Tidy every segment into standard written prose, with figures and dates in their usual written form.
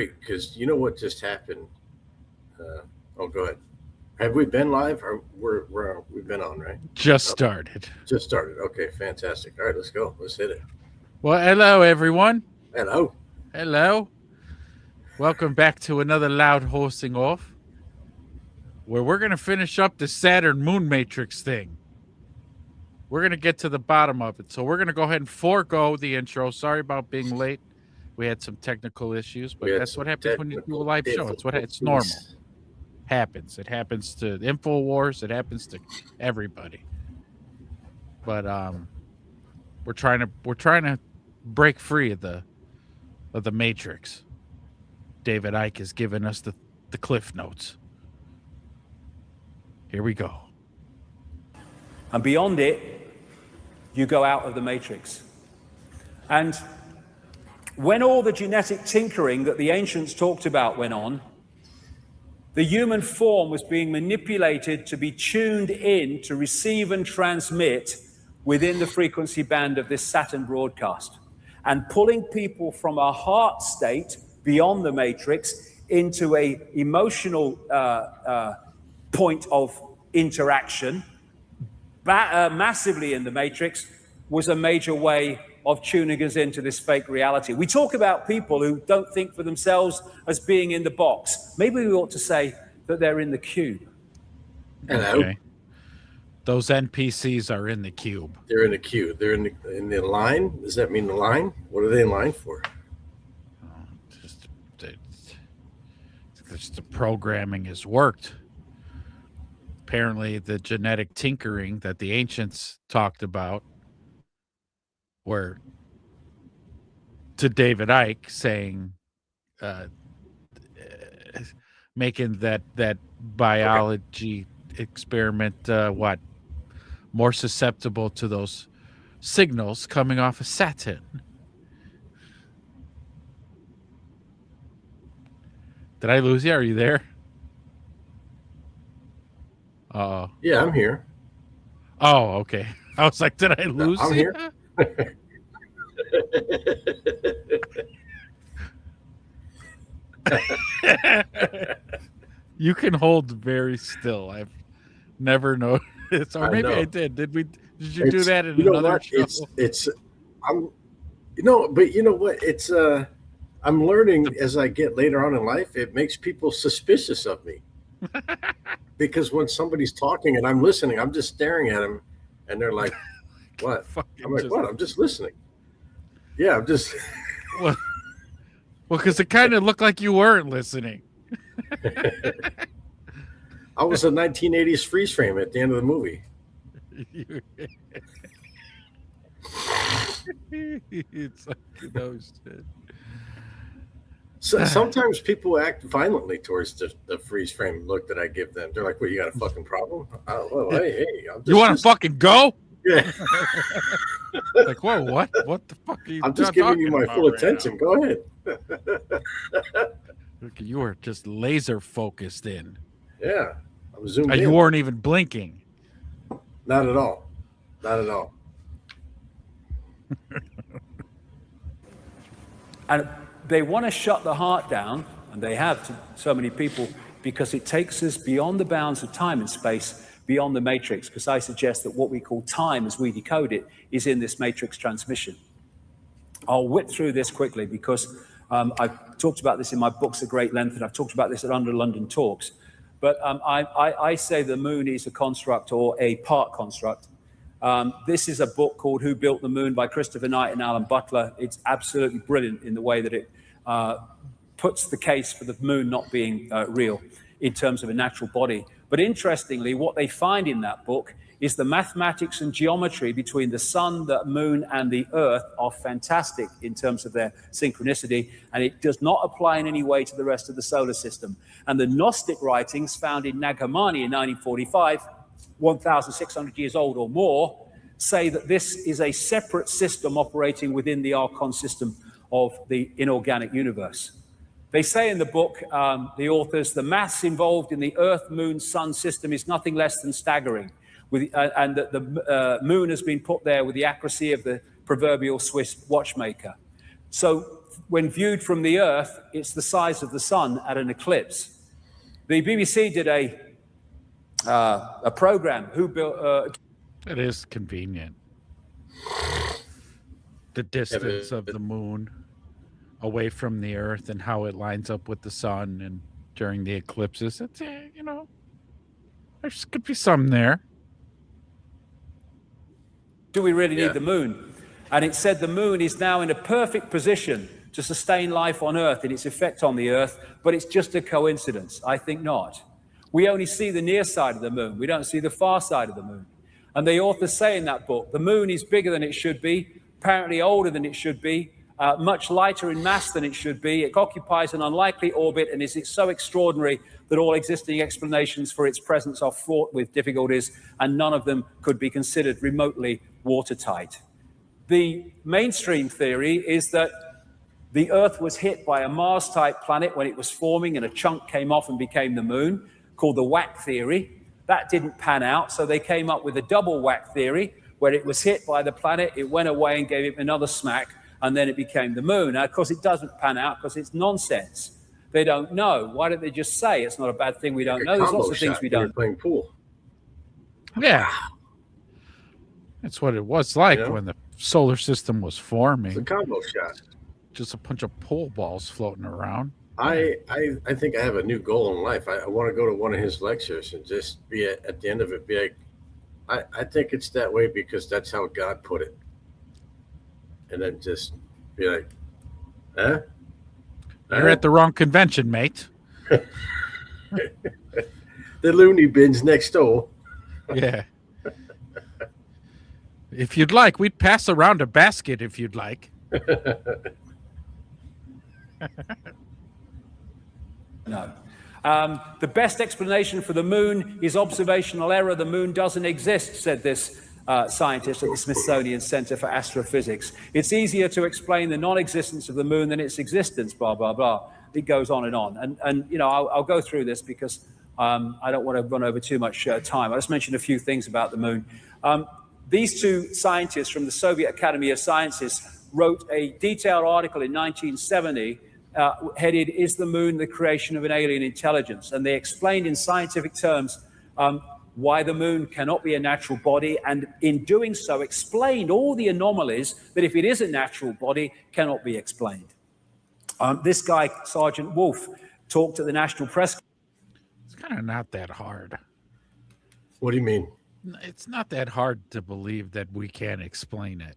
Because you know what just happened? Go ahead. Have we been live or we've been on, right? Just Oh, started. just started. Okay, fantastic. All right, let's go. Let's hit it. Well, hello, everyone. Hello. Hello. Welcome back to another loud hosting off where we're going to finish up the Saturn moon matrix thing. We're going to get to the bottom of it. So we're going to go ahead and forego the intro. Sorry about being late. We had some technical issues, We but had that's what some happens when you do a technical live show. It's normal. difficulties. Happens. It happens to InfoWars. It happens to everybody. But we're trying to break free of the matrix. David Icke has given us the cliff notes. Here we go. And beyond it, you go out of the matrix. And when all the genetic tinkering that the ancients talked about went on, the human form was being manipulated to be tuned in to receive and transmit within the frequency band of this Saturn broadcast, and pulling people from a heart state beyond the matrix into a emotional point of interaction massively in the matrix was a major way of tuning us into this fake reality. We talk about people who don't think for themselves as being in the box. Maybe we ought to say that they're in the cube. Hello. Okay. Those NPCs are in the cube. They're in the queue. They're in the line. Does that mean the line? What are they in line for? Just the programming has worked. Apparently, the genetic tinkering that the ancients talked about were to David Icke saying, making that biology experiment more susceptible to those signals coming off of Saturn. Did I lose you? Are you there? Yeah, I'm here. Oh, okay. I was like, did I No, lose I'm you? here. You can hold very still. I've never noticed, or I maybe I know. did. Did we? Did you do that in You know another what? show? I'm but you know what? I'm learning as I get later on in life, it makes people suspicious of me. Because when somebody's talking and I'm listening, I'm just staring at them and they're like, "What?" I'm Fucking like, just "What? I'm just listening." Yeah, I'm just well, because it kind of looked like you weren't listening. I was a 1980s freeze frame at the end of the movie. It's like shit. So sometimes people act violently towards the freeze frame look that I give them. They're like, "Well, you got a fucking problem?" Oh, well, hey, I'm You just want to fucking go? yeah, Like, whoa, what? What the fuck are you I'm just giving you talking my about full right attention. now? Go ahead. Look, you were just laser focused in. Yeah, I'm zoomed You in. weren't even blinking. Not at all. Not at all. And they want to shut the heart down, and they have to so many people, because it takes us beyond the bounds of time and space, beyond the matrix, because I suggest that what we call time, as we decode it, is in this matrix transmission. I'll whip through this quickly because I've talked about this in my books at great length, and I've talked about this at Under London Talks. But I say the moon is a construct or a part construct. This is a book called Who Built the Moon by Christopher Knight and Alan Butler. It's absolutely brilliant in the way that it puts the case for the moon not being real in terms of a natural body. But interestingly, what they find in that book is the mathematics and geometry between the sun, the moon, and the earth are fantastic in terms of their synchronicity, and it does not apply in any way to the rest of the solar system. And the Gnostic writings found in Nag Hammadi in 1945, 1,600 years old or more, say that this is a separate system operating within the Archon system of the inorganic universe. They say in the book, the authors, the maths involved in the Earth, Moon, Sun system is nothing less than staggering. And that the moon has been put there with the accuracy of the proverbial Swiss watchmaker. So when viewed from the Earth, it's the size of the sun at an eclipse. The BBC did a program. Who built? It is convenient. The distance of the moon away from the Earth and how it lines up with the sun and during the eclipses. It's, you know, there could be some there. Do we really need the moon? And it said the moon is now in a perfect position to sustain life on Earth and its effect on the Earth, but it's just a coincidence. I think not. We only see the near side of the moon. We don't see the far side of the moon. And the authors say in that book, the moon is bigger than it should be, apparently older than it should be, much lighter in mass than it should be. It occupies an unlikely orbit and is so extraordinary that all existing explanations for its presence are fraught with difficulties, and none of them could be considered remotely watertight. The mainstream theory is that the Earth was hit by a Mars-type planet when it was forming, and a chunk came off and became the moon, called the whack theory. That didn't pan out, so they came up with a double whack theory, where it was hit by the planet, it went away and gave it another smack, and then it became the moon. Now, of course, it doesn't pan out because it's nonsense. They don't know. Why don't they just say it's not a bad thing we don't know? There's lots of things we don't know. Playing pool. Yeah. That's what it was like when the solar system was forming. It's a combo shot. Just a bunch of pool balls floating around. I think I have a new goal in life. I want to go to one of his lectures and just be at the end of it, be like, I think it's that way because that's how God put it. And then just be like, huh? You're at the wrong convention, mate. The loony bins next door. Yeah. If you'd like, we'd pass around a basket if you'd like. No. The best explanation for the moon is observational error. The moon doesn't exist, said this scientist at the Smithsonian Center for Astrophysics. It's easier to explain the non-existence of the moon than its existence, blah, blah, blah. It goes on and on. And you know, I'll go through this because I don't want to run over too much time. I'll just mention a few things about the moon. These two scientists from the Soviet Academy of Sciences wrote a detailed article in 1970 headed, "Is the Moon the Creation of an Alien Intelligence?" And they explained in scientific terms why the moon cannot be a natural body, and in doing so explained all the anomalies that, if it is a natural body, cannot be explained. This guy, Sergeant Wolf, talked at the National Press. It's kind of not that hard. What do you mean? It's not that hard to believe that we can't explain it.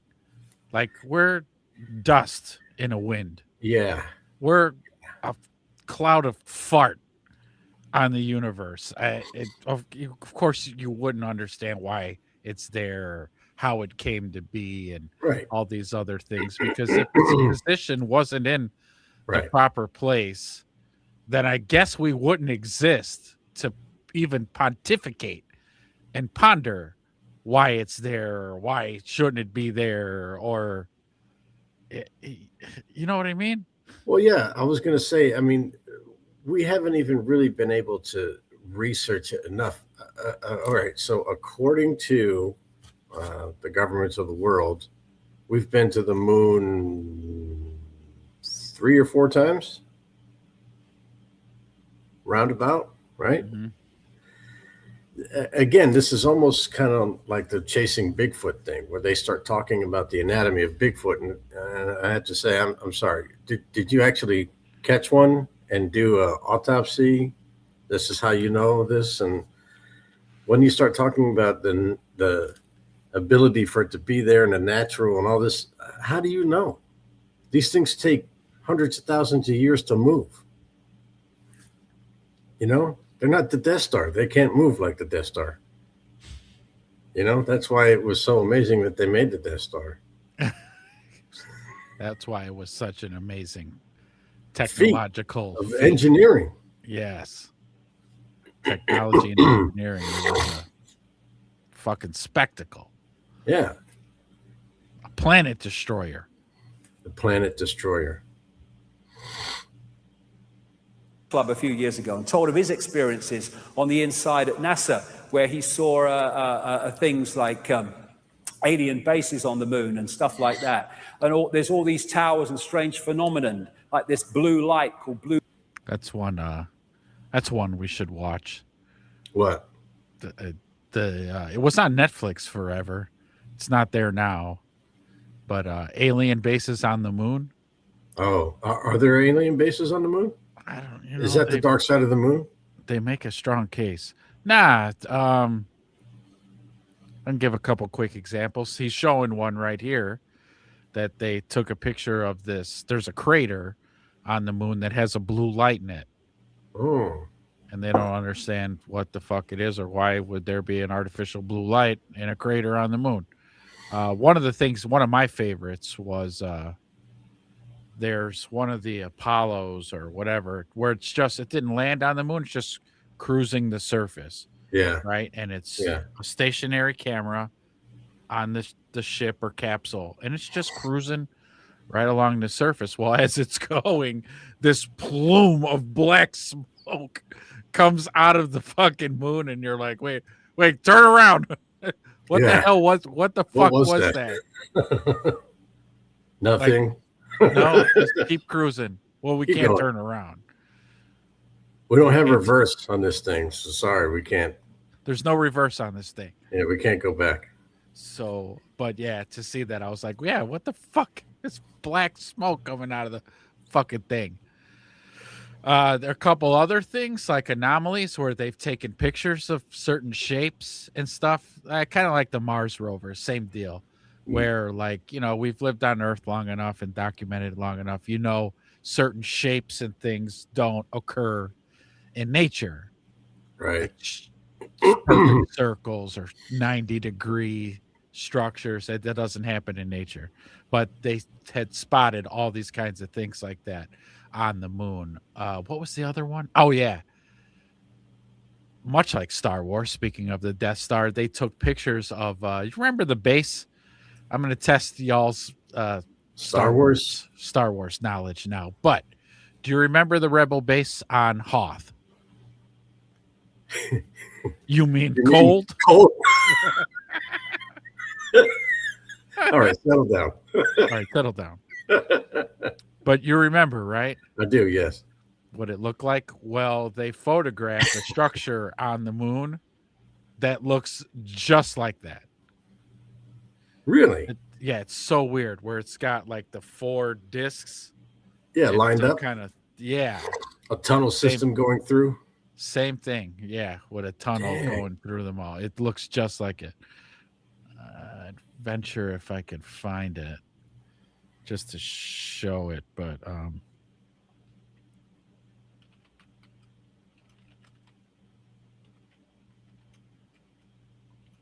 Like, we're dust in a wind. Yeah. We're a cloud of fart on the universe. Of course, you wouldn't understand why it's there, how it came to be, and all these other things. Because if its position wasn't in the proper place, then I guess we wouldn't exist to even pontificate and ponder why it's there, or why shouldn't it be there, or you know what I mean? Well, yeah, I was going to say, I mean, we haven't even really been able to research it enough. All right, so according to the governments of the world, we've been to the moon 3 or 4 times, roundabout, right? Mm-hmm. Again, this is almost kind of like the chasing Bigfoot thing, where they start talking about the anatomy of Bigfoot, and I have to say, I'm sorry. Did you actually catch one and do an autopsy? This is how you know this. And when you start talking about the ability for it to be there and the natural and all this, how do you know? These things take hundreds of thousands of years to move. You know? They're not the Death Star. They can't move like the Death Star. You know, that's why it was so amazing that they made the Death Star. That's why it was such an amazing technological feat of engineering. Yes. Technology and engineering was a fucking spectacle. Yeah. A planet destroyer. The planet destroyer. Club a few years ago and told of his experiences on the inside at NASA, where he saw things like alien bases on the moon and stuff like that. And there's all these towers and strange phenomenon, like this blue light called blue. That's one. That's one we should watch. What? It was on Netflix forever. It's not there now. But alien bases on the moon. Oh, are there alien bases on the moon? I don't. Is that the dark side of the moon? They make a strong case. Nah. I can give a couple quick examples. He's showing one right here that they took a picture of this. There's a crater on the moon that has a blue light in it. Oh. And they don't understand what the fuck it is or why would there be an artificial blue light in a crater on the moon. One of my favorites was there's one of the Apollos or whatever where it didn't land on the moon. It's just cruising the surface. Yeah. Right. And it's a stationary camera on the ship or capsule. And it's just cruising right along the surface. Well, as it's going, this plume of black smoke comes out of the fucking moon. And you're like, wait, turn around. What the hell what the fuck was that? Nothing. Like, no, just keep cruising. Well, we can't turn around. We don't have reverse on this thing. So sorry, we can't. There's no reverse on this thing. Yeah, we can't go back. So, but yeah, to see that, I was like, yeah, what the fuck? This black smoke coming out of the fucking thing. There are a couple other things like anomalies where they've taken pictures of certain shapes and stuff. Kind of like the Mars rover, same deal. Where we've lived on Earth long enough and documented long enough, certain shapes and things don't occur in nature. Right. Perfect circles or 90-degree structures. That doesn't happen in nature. But they had spotted all these kinds of things like that on the moon. What was the other one? Oh, yeah. Much like Star Wars, speaking of the Death Star, they took pictures of, you remember the base? I'm going to test y'all's Star Wars knowledge now. But do you remember the Rebel base on Hoth? You mean cold? Cold. All right, settle down. All right, settle down. But you remember, right? I do, yes. What it looked like? Well, they photographed a structure on the moon that looks just like that. Really? It's so weird where it's got like the 4 discs. Yeah, lined up. Kind of, yeah. A tunnel system going through. Same thing, yeah, with a tunnel going through them all. It looks just like it. Adventure, if I could find it, just to show it, but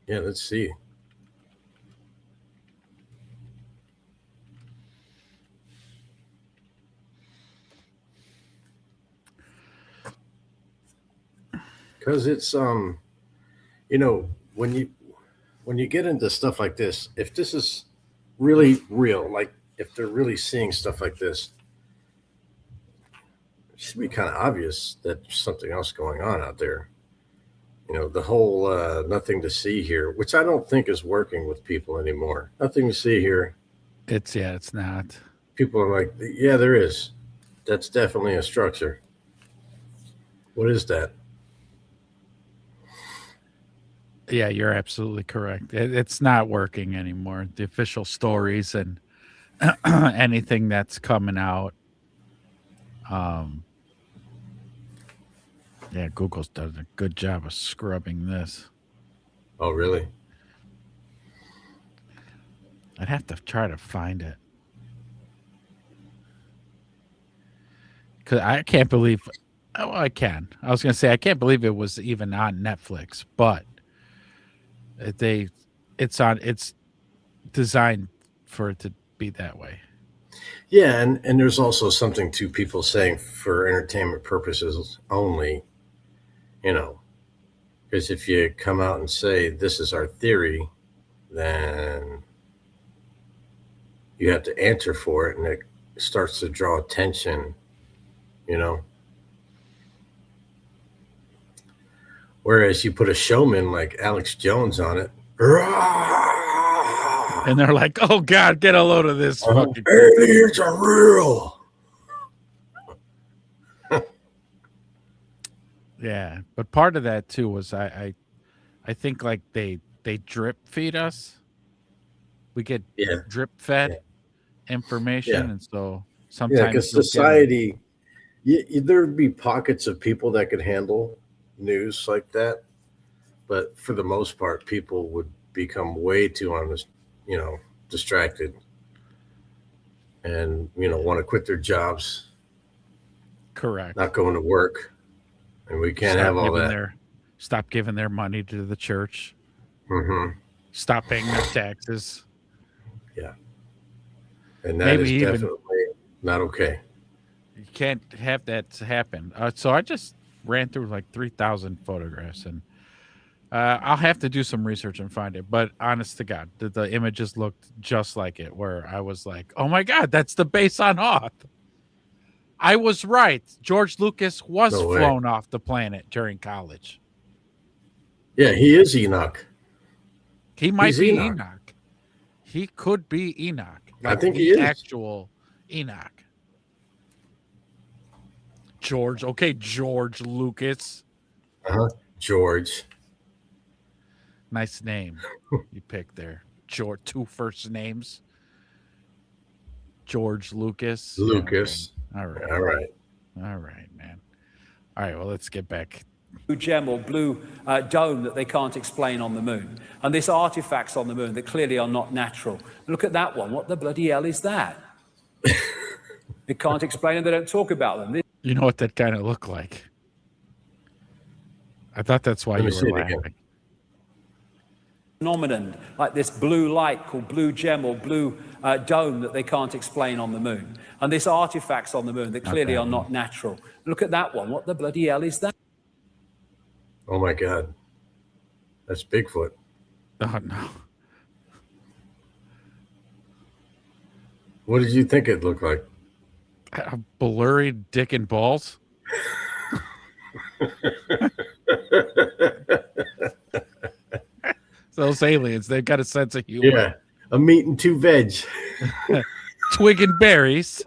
yeah, let's see. Because it's when you get into stuff like this, if this is really real, like if they're really seeing stuff like this, it should be kind of obvious that there's something else going on out there. The whole nothing to see here, which I don't think is working with people anymore. Nothing to see here. It's not. People are like, yeah, there is. That's definitely a structure. What is that? Yeah, you're absolutely correct. It's not working anymore. The official stories and anything that's coming out. Yeah, Google's done a good job of scrubbing this. Oh, really? I'd have to try to find it. Because I can't believe... Oh, I can. I was going to say, I can't believe it was even on Netflix, but it's designed for it to be that way. Yeah, and there's also something to people saying for entertainment purposes only, because if you come out and say this is our theory, then you have to answer for it, and it starts to draw attention, Whereas you put a showman like Alex Jones on it, And they're like, "Oh God, get a load of this fucking." Aliens are real. Yeah, but part of that too was I think like they drip feed us. We get Yeah, drip fed yeah, information, yeah, and so yeah. sometimes Because you'll get a society, there'd be pockets of people that could handle news like that, but for the most part, people would become way too honest, distracted, and want to quit their jobs, correct. not going to work, and we can't have all that. Stop giving their money to the church. Mm-hmm. Stop paying their taxes. Yeah, and that Maybe is even definitely not okay. you can't have that happen. So I just ran through like 3,000 photographs, and I'll have to do some research and find it. But honest to God, the images looked just like it. Where I was like, "Oh my God, that's the base on Hoth." I was right. George Lucas was No way. flown off the planet during college. Yeah, he is Enoch. He might He's be Enoch. Enoch. He could be Enoch. I Like think he the is. actual Enoch. George Lucas. George. Nice name you picked there. George, 2 first names. George Lucas. Lucas. Yeah, okay. All right. All right, man. All right, well, let's get back. Blue gem or blue dome that they can't explain on the moon. And there's artifacts on the moon that clearly are not natural. Look at that one. What the bloody hell is that? They can't explain it. They don't talk about them. You know what that kind of looked like? I thought that's why you were laughing. Phenomenon like this blue light called blue gem or blue dome that they can't explain on the moon. And there's artifacts on the moon that clearly are not natural. Look at that one. What the bloody hell is that? Oh my God. That's Bigfoot. Oh, no. What did you think it looked like? A blurry dick and balls? Those aliens, they've got a sense of humor. Yeah, a meat and 2 veg. Twig and berries.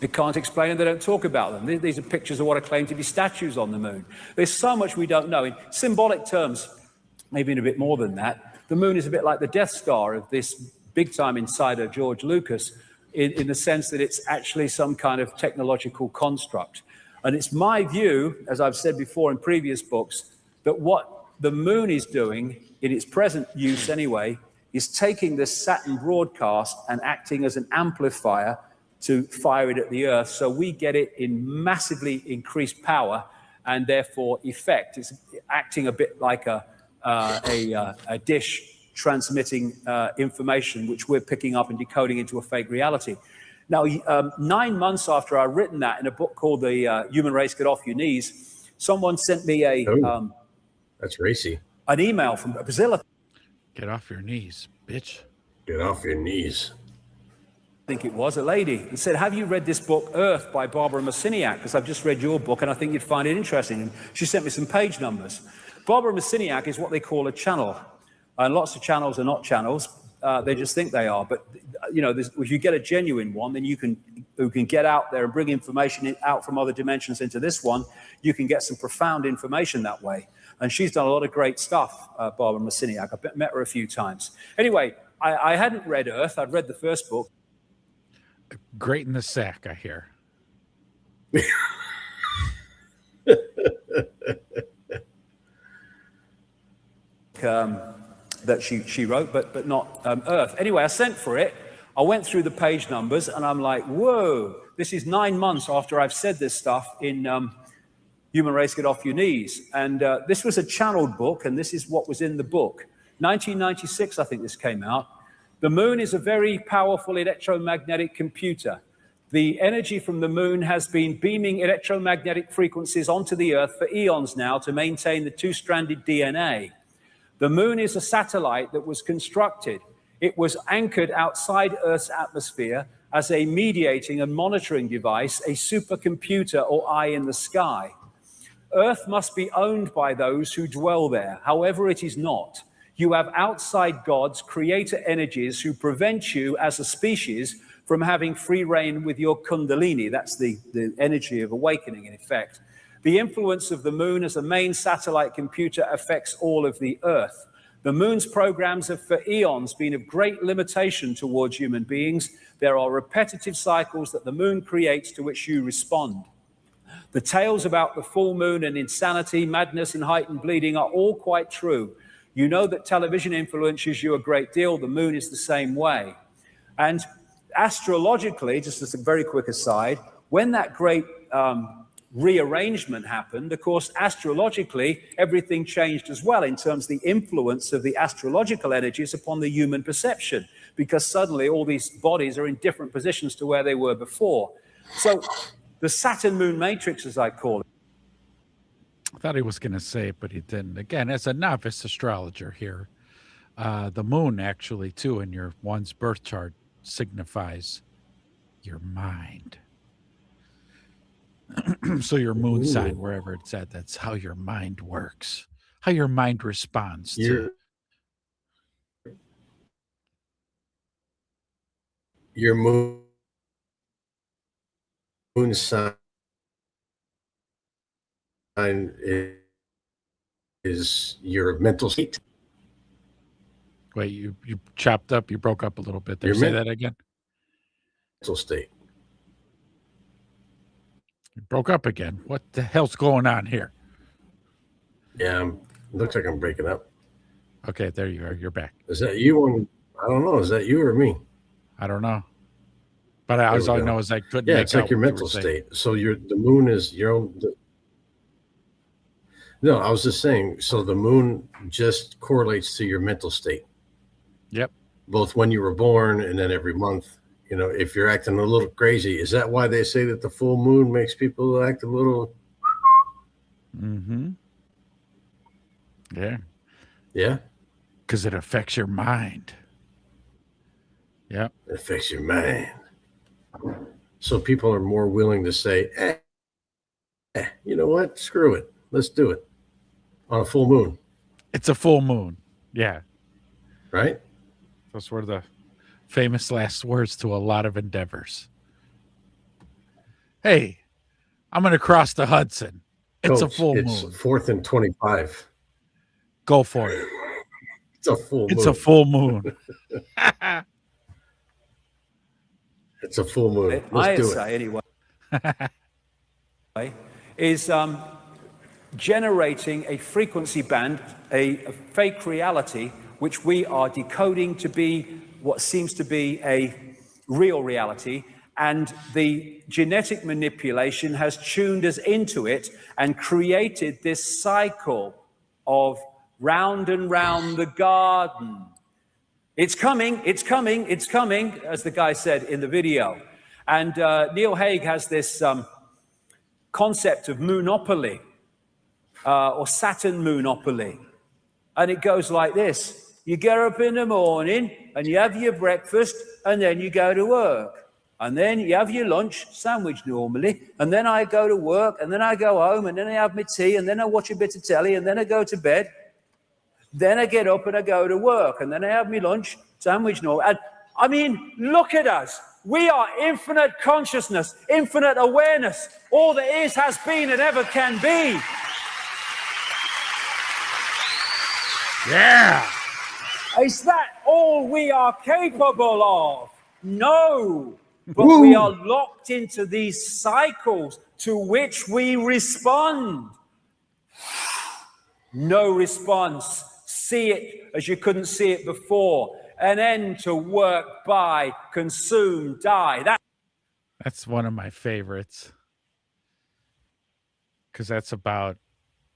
They can't explain it. They don't talk about them. These are pictures of what are claimed to be statues on the moon. There's so much we don't know. In symbolic terms, maybe in a bit more than that, the moon is a bit like the Death Star of this big-time insider, George Lucas, in the sense that it's actually some kind of technological construct. And it's my view, as I've said before in previous books, that what the moon is doing, in its present use anyway, is taking this Saturn broadcast and acting as an amplifier to fire it at the Earth, so we get it in massively increased power and therefore effect. It's acting a bit like a dish transmitting information, which we're picking up and decoding into a fake reality. Now, 9 months after I'd written that in a book called The Human Race, Get Off Your Knees, someone sent me that's racy. An email from Brazil. Get off your knees, bitch. Get off your knees. I think it was a lady, and said, have you read this book, Earth, by Barbara Marciniak? Because I've just read your book, and I think you'd find it interesting. And she sent me some page numbers. Barbara Marciniak is what they call a channel. And lots of channels are not channels. They just think they are. But, you know, if you get a genuine one, then you can get out there and bring information out from other dimensions into this one. You can get some profound information that way. And she's done a lot of great stuff, Barbara Marciniak. I've met her a few times. Anyway, I hadn't read Earth. I'd read the first book. Great in the sack, I hear. That she wrote, but not Earth. Anyway, I sent for it. I went through the page numbers, and I'm like, whoa, this is 9 months after I've said this stuff in Human Race, Get Off Your Knees. And this was a channeled book, and this is what was in the book. 1996, I think this came out. The moon is a very powerful electromagnetic computer. The energy from the moon has been beaming electromagnetic frequencies onto the Earth for eons now to maintain the two-stranded DNA. The moon is a satellite that was constructed. It was anchored outside Earth's atmosphere as a mediating and monitoring device, a supercomputer or eye in the sky. Earth must be owned by those who dwell there. However, it is not. You have outside gods, creator energies, who prevent you as a species from having free reign with your kundalini. That's the energy of awakening, in effect. The influence of the moon as a main satellite computer affects all of the Earth. The moon's programs have for eons been of great limitation towards human beings. There are repetitive cycles that the moon creates to which you respond. The tales about the full moon and insanity, madness, and heightened bleeding are all quite true. You know that television influences you a great deal. The moon is the same way. And astrologically, just as a very quick aside, when that great rearrangement happened, of course, astrologically, everything changed as well in terms of the influence of the astrological energies upon the human perception, because suddenly all these bodies are in different positions to where they were before. So the Saturn moon matrix, as I call it. I thought he was going to say it, but he didn't. Again, as a novice astrologer here, the moon actually, too, in your one's birth chart signifies your mind. So your moon sign, wherever it's at, that's how your mind works, how your mind responds to. Your moon sign is your mental state. Wait, you chopped up, you broke up a little bit there. Your Say that again. Mental state. You broke up again. What the hell's going on here? Yeah, looks like I'm breaking up. Okay, there you are. You're back. Is that you? I don't know. Is that you or me? I don't know. But all I know is I couldn't Yeah, make it's out like your what you mental were saying. state. So the moon is your own. No, I was just saying. So the moon just correlates to your mental state. Yep. Both when you were born and then every month. You know, if you're acting a little crazy, is that why they say that the full moon makes people act a little? Mm-hmm. Yeah. Yeah. Because it affects your mind. Yep. It affects your mind. So people are more willing to say, you know what? Screw it. Let's do it on a full moon. It's a full moon. Yeah. Right? Those were the famous last words to a lot of endeavors. Hey, I'm going to cross the Hudson. It's Coach, a full it's moon. 4th and 25. Go for it. It's a full moon. It's a full moon. It's a full moon. Let's do it. Anyway, is generating a frequency band, a fake reality, which we are decoding to be what seems to be a real reality. And the genetic manipulation has tuned us into it and created this cycle of round and round the garden. It's coming, it's coming, it's coming, as the guy said in the video. And Neil Haig has this concept of moonopoly, or Saturn moonopoly. And it goes like this. You get up in the morning and you have your breakfast and then you go to work. And then you have your lunch, sandwich normally, and then I go to work, and then I go home, and then I have my tea, and then I watch a bit of telly, and then I go to bed. Then I get up and I go to work, and then I have my lunch, sandwich normal. And I mean, look at us. We are infinite consciousness, infinite awareness. All there is, has been, and ever can be. Yeah. Is that all we are capable of? No. But we are locked into these cycles to which we respond. No response. See it as you couldn't see it before. An end to work, buy, consume, die. That's one of my favorites. Because that's about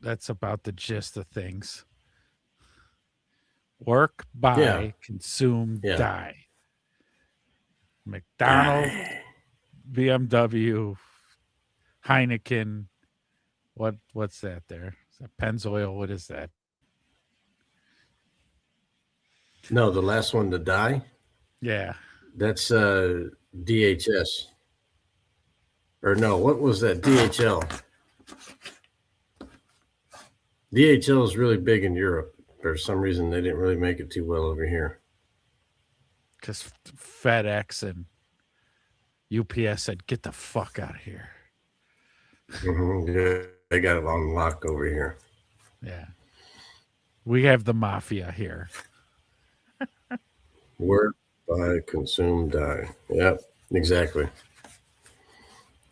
the gist of things. Work, buy, consume, die. McDonald's, BMW, Heineken. What's that there? Is that Pennzoil? What is that? No, the last one to die. Yeah. That's DHS. Or no, what was that? DHL. DHL is really big in Europe. For some reason, they didn't really make it too well over here. Because FedEx and UPS said, "Get the fuck out of here." Yeah, they got it on lock over here. Yeah, we have the mafia here. Work, buy, consume, die. Yep, exactly.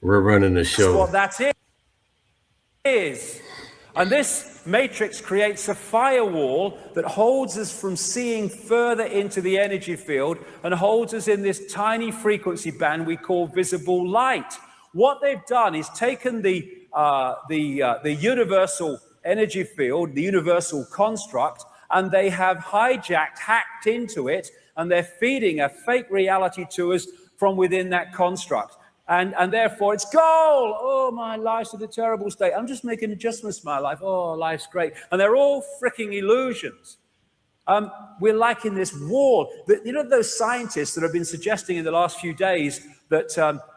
We're running the That's show. what that is. And this matrix creates a firewall that holds us from seeing further into the energy field and holds us in this tiny frequency band we call visible light. What they've done is taken the universal energy field, the universal construct, and they have hacked into it, and they're feeding a fake reality to us from within that construct. And therefore, it's gold. Oh, my life's in a terrible state. I'm just making adjustments to my life. Oh, life's great. And they're all freaking illusions. We're like in this wall. You know those scientists that have been suggesting in the last few days that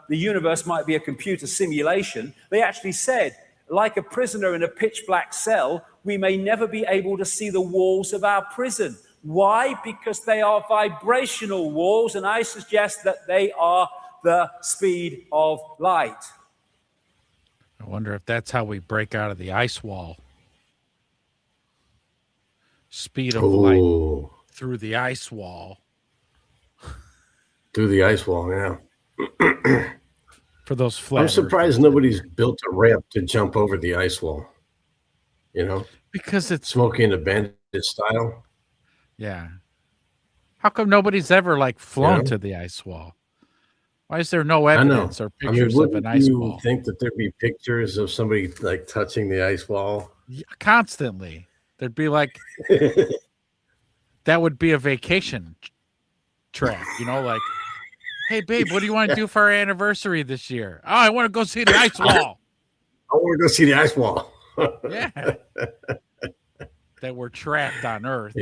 the universe might be a computer simulation? They actually said, like a prisoner in a pitch black cell, we may never be able to see the walls of our prison. Why? Because they are vibrational walls, and I suggest that they are the speed of light. I wonder if that's how we break out of the ice wall. Speed of light through the ice wall. Through the ice wall, yeah. For those flat. I'm surprised nobody's built a ramp to jump over the ice wall. You know? Because it's Smokey and the Bandit style. Yeah. How come nobody's ever flown to the ice wall? Why is there no evidence or pictures of an ice wall? You think that there'd be pictures of somebody touching the ice wall? Yeah, constantly. There'd be that would be a vacation track, hey babe, what do you want to do for our anniversary this year? Oh, I want to go see the ice wall. I want to go see the ice wall. Yeah. That we're trapped on Earth.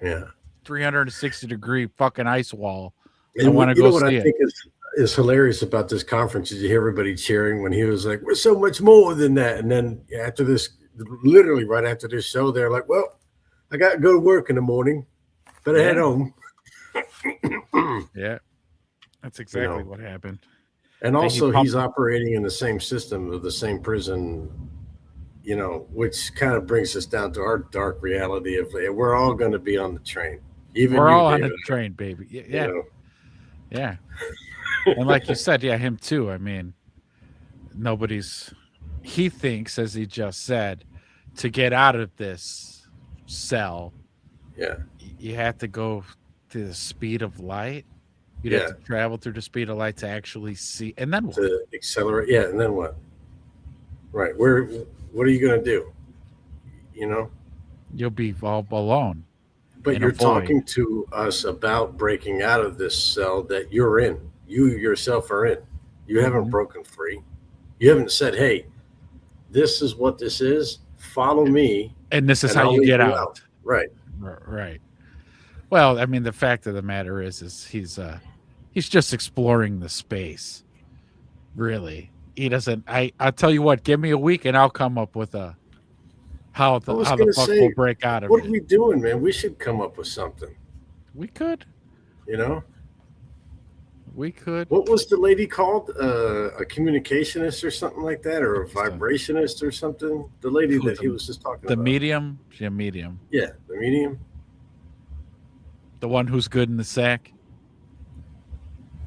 Yeah. 360-degree fucking ice wall. And I want to go see what it. I think is hilarious about this conference is you hear everybody cheering when he was like, we're so much more than that. And then after this, literally right after this show, they're like, well, I got to go to work in the morning, but I head home. Yeah. That's exactly what happened. And also he's operating in the same system of the same prison, which kind of brings us down to our dark reality of we're all going to be on the train. Even we're all David, on the train, baby. Yeah. Yeah. And like you said, him too. I mean, he thinks, as he just said, to get out of this cell, you have to go to the speed of light. You'd have to travel through the speed of light to actually see. And then what? To accelerate. Yeah. And then what? Right. What are you going to do? You'll be all alone. But you're talking to us about breaking out of this cell that you're in. You yourself are in. You haven't broken free. You haven't said, hey, this is what this is. Follow me. And this is how you get out. Right. Right. Well, I mean, the fact of the matter is he's just exploring the space. Really. He doesn't. I'll tell you what, give me a week and I'll come up with how the fuck we'll break out of it. What are we doing, man? We should come up with something. We could. We could. What was the lady called? A communicationist or something like that, or a vibrationist or something? The lady that he was just talking about. The medium? Yeah, medium. Yeah, the medium. The one who's good in the sack.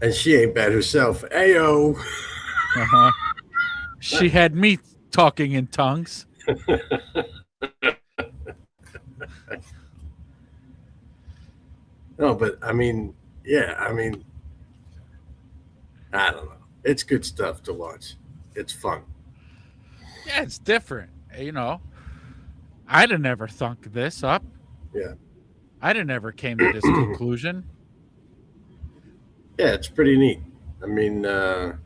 And she ain't bad herself. Ayo. Uh-huh. She had me talking in tongues. No, but I mean, I don't know. It's good stuff to watch. It's fun. Yeah, it's different. I'd have never thunk this up. Yeah. I'd have never came to this conclusion. Yeah, it's pretty neat. I mean, And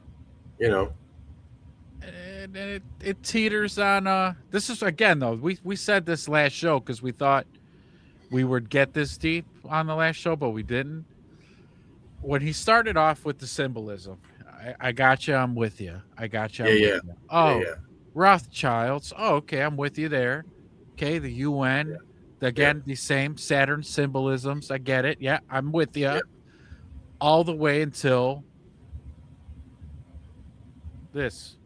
it teeters on this is again though, we said this last show because we thought we would get this deep on the last show, but we didn't. When he started off with the symbolism, I got you, I'm with you. I got you. Yeah. Rothschilds. Oh, okay, I'm with you there. Okay, the UN. Again, the same Saturn symbolisms. I get it. Yeah, I'm with you. Yeah. All the way until this.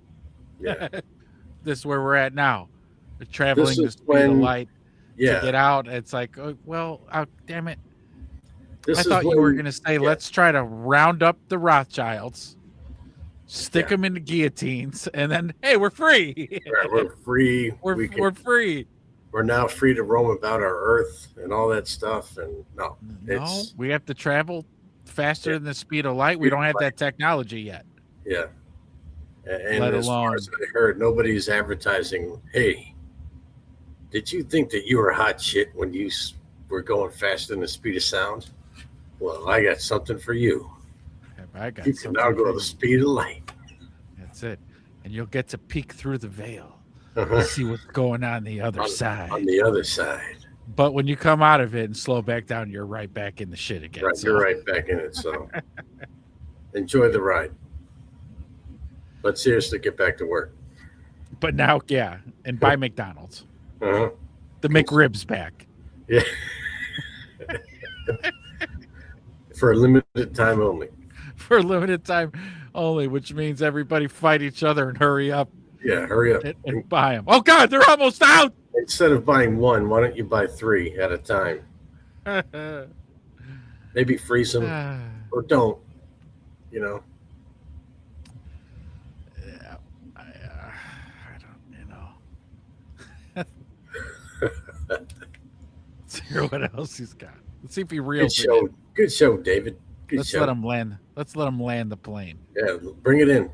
Yeah. This is where we're at now. We're This traveling the is speed of when, light to yeah, get out. It's like, oh, well, damn it. I this is thought you were when, going to say, yeah, let's try to round up the Rothschilds, stick yeah. them into guillotines, and then, hey, we're free. Right, we're free. we're free. We're now free to roam about our Earth and all that stuff. And no, No, we have to travel faster Yeah. than the speed of light. We don't have that technology yet. yeah. And Let as far alone- as I heard, nobody's advertising, hey, did you think that you were hot shit when you were going faster than the speed of sound? Well, I got something for you. I got You can something now go for to the you. speed of light. That's it. And you'll get to peek through the veil, Uh-huh. see what's going on the other side. On the other side. But when you come out of it and slow back down, you're right back in the shit again. Right, so. you're right back in it. So enjoy the ride. But seriously, get back to work. But now, yeah, and buy McDonald's. Uh-huh. The McRib's back. Yeah. For a limited time only. For a limited time only, which means everybody fight each other and hurry up Yeah, hurry up. and buy them. Oh, God, they're almost out. Instead of buying one, why don't you buy 3 at a time? Maybe freeze them or don't. You know. Yeah, I don't, Let's hear what else he's got. Let's see if he Good reels it show. in. Good show, David. Good Let's show. let him land. Let's let him land the plane. Yeah, bring it in.